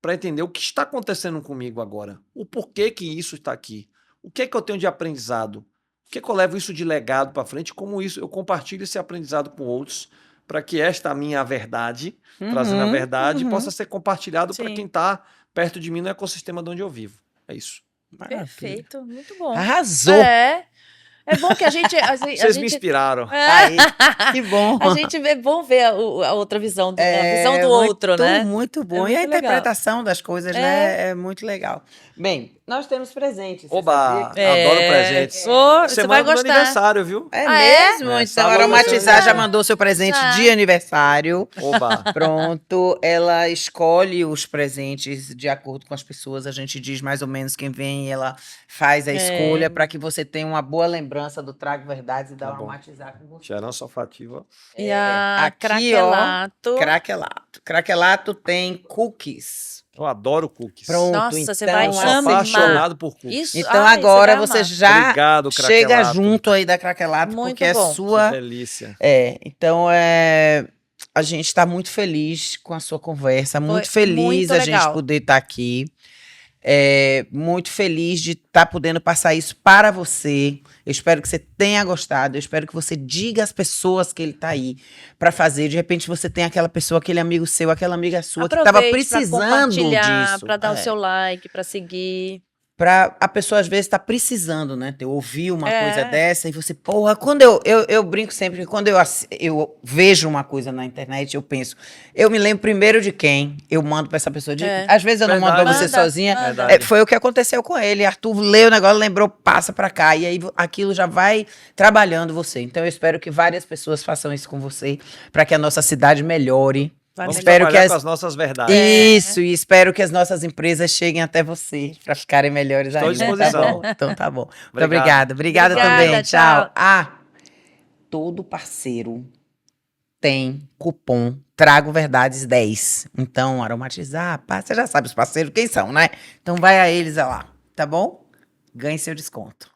para entender o que está acontecendo comigo agora, o porquê que isso está aqui, o que é que eu tenho de aprendizado, o que é que eu levo isso de legado para frente, como isso eu compartilho esse aprendizado com outros, para que esta minha verdade, trazendo a verdade, possa ser compartilhado para Sim. quem está perto de mim no ecossistema de onde eu vivo. É isso. Maravilha. Perfeito, muito bom. Arrasou. É bom que a gente. Vocês me inspiraram. Aí, que bom. A gente é bom ver a outra visão, a visão do outro, né? Muito bom. É E a muito legal. interpretação das coisas, né? É muito legal. Bem, Nós temos presentes. você Oba! sabia? Adoro presentes. Ô, você Semana vai do meu gostar. aniversário, viu? É Ah, é? mesmo? É, Então, sábado a Aromatizar vai ser já mandou seu presente Já. de aniversário. Oba! Pronto, ela escolhe os presentes de acordo com as pessoas. A gente diz mais ou menos quem vem e ela faz a escolha para que você tenha uma boa lembrança do Trago Verdades e da Tá bom. Aromatizar com você. Herança olfativa. E a Aqui, craquelato. Craquelato. Craquelato tem cookies. Eu adoro cookies. Pronto, Nossa, você então, vai Eu sou amar. apaixonado por cookies. Isso. Então Ai, você agora vai você amar. já Obrigado, chega Craquelato. junto aí da Craquelato, Muito porque é bom. Que sua. delícia. Então a gente está muito feliz com a sua conversa, muito Foi feliz muito a gente legal. poder estar aqui. Muito feliz de estar podendo passar isso para você. Eu espero que você tenha gostado. Eu espero que você diga às pessoas que ele está aí para fazer. De repente você tem aquela pessoa, aquele amigo seu, aquela amiga sua que estava Aproveite pra precisando compartilhar, disso. para dar o seu like, para seguir. A pessoa às vezes está precisando, né? Ouvir uma É. coisa dessa e você, porra, quando eu brinco sempre que quando eu vejo uma coisa na internet, eu penso, eu me lembro primeiro de quem eu mando para essa pessoa. Às vezes eu não mando para Verdade. você Manda, sozinha. manda. Verdade. Foi o que aconteceu com ele. Arthur leu o negócio, lembrou, passa para cá. E aí aquilo já vai trabalhando você. Então eu espero que várias pessoas façam isso com você para que a nossa cidade melhore. Vai Vamos Espero trabalhar que com as nossas verdades. Isso, e espero que as nossas empresas cheguem até você para ficarem melhores Estou à ainda. disposição. Tá bom? Então tá bom. Muito Obrigado. obrigada. Obrigada Obrigada, também. tchau. Tchau. Todo parceiro tem cupom Trago Verdades 10. Então, Aromatizar, você já sabe os parceiros quem são, né? Então vai a eles lá, tá bom? Ganhe seu desconto.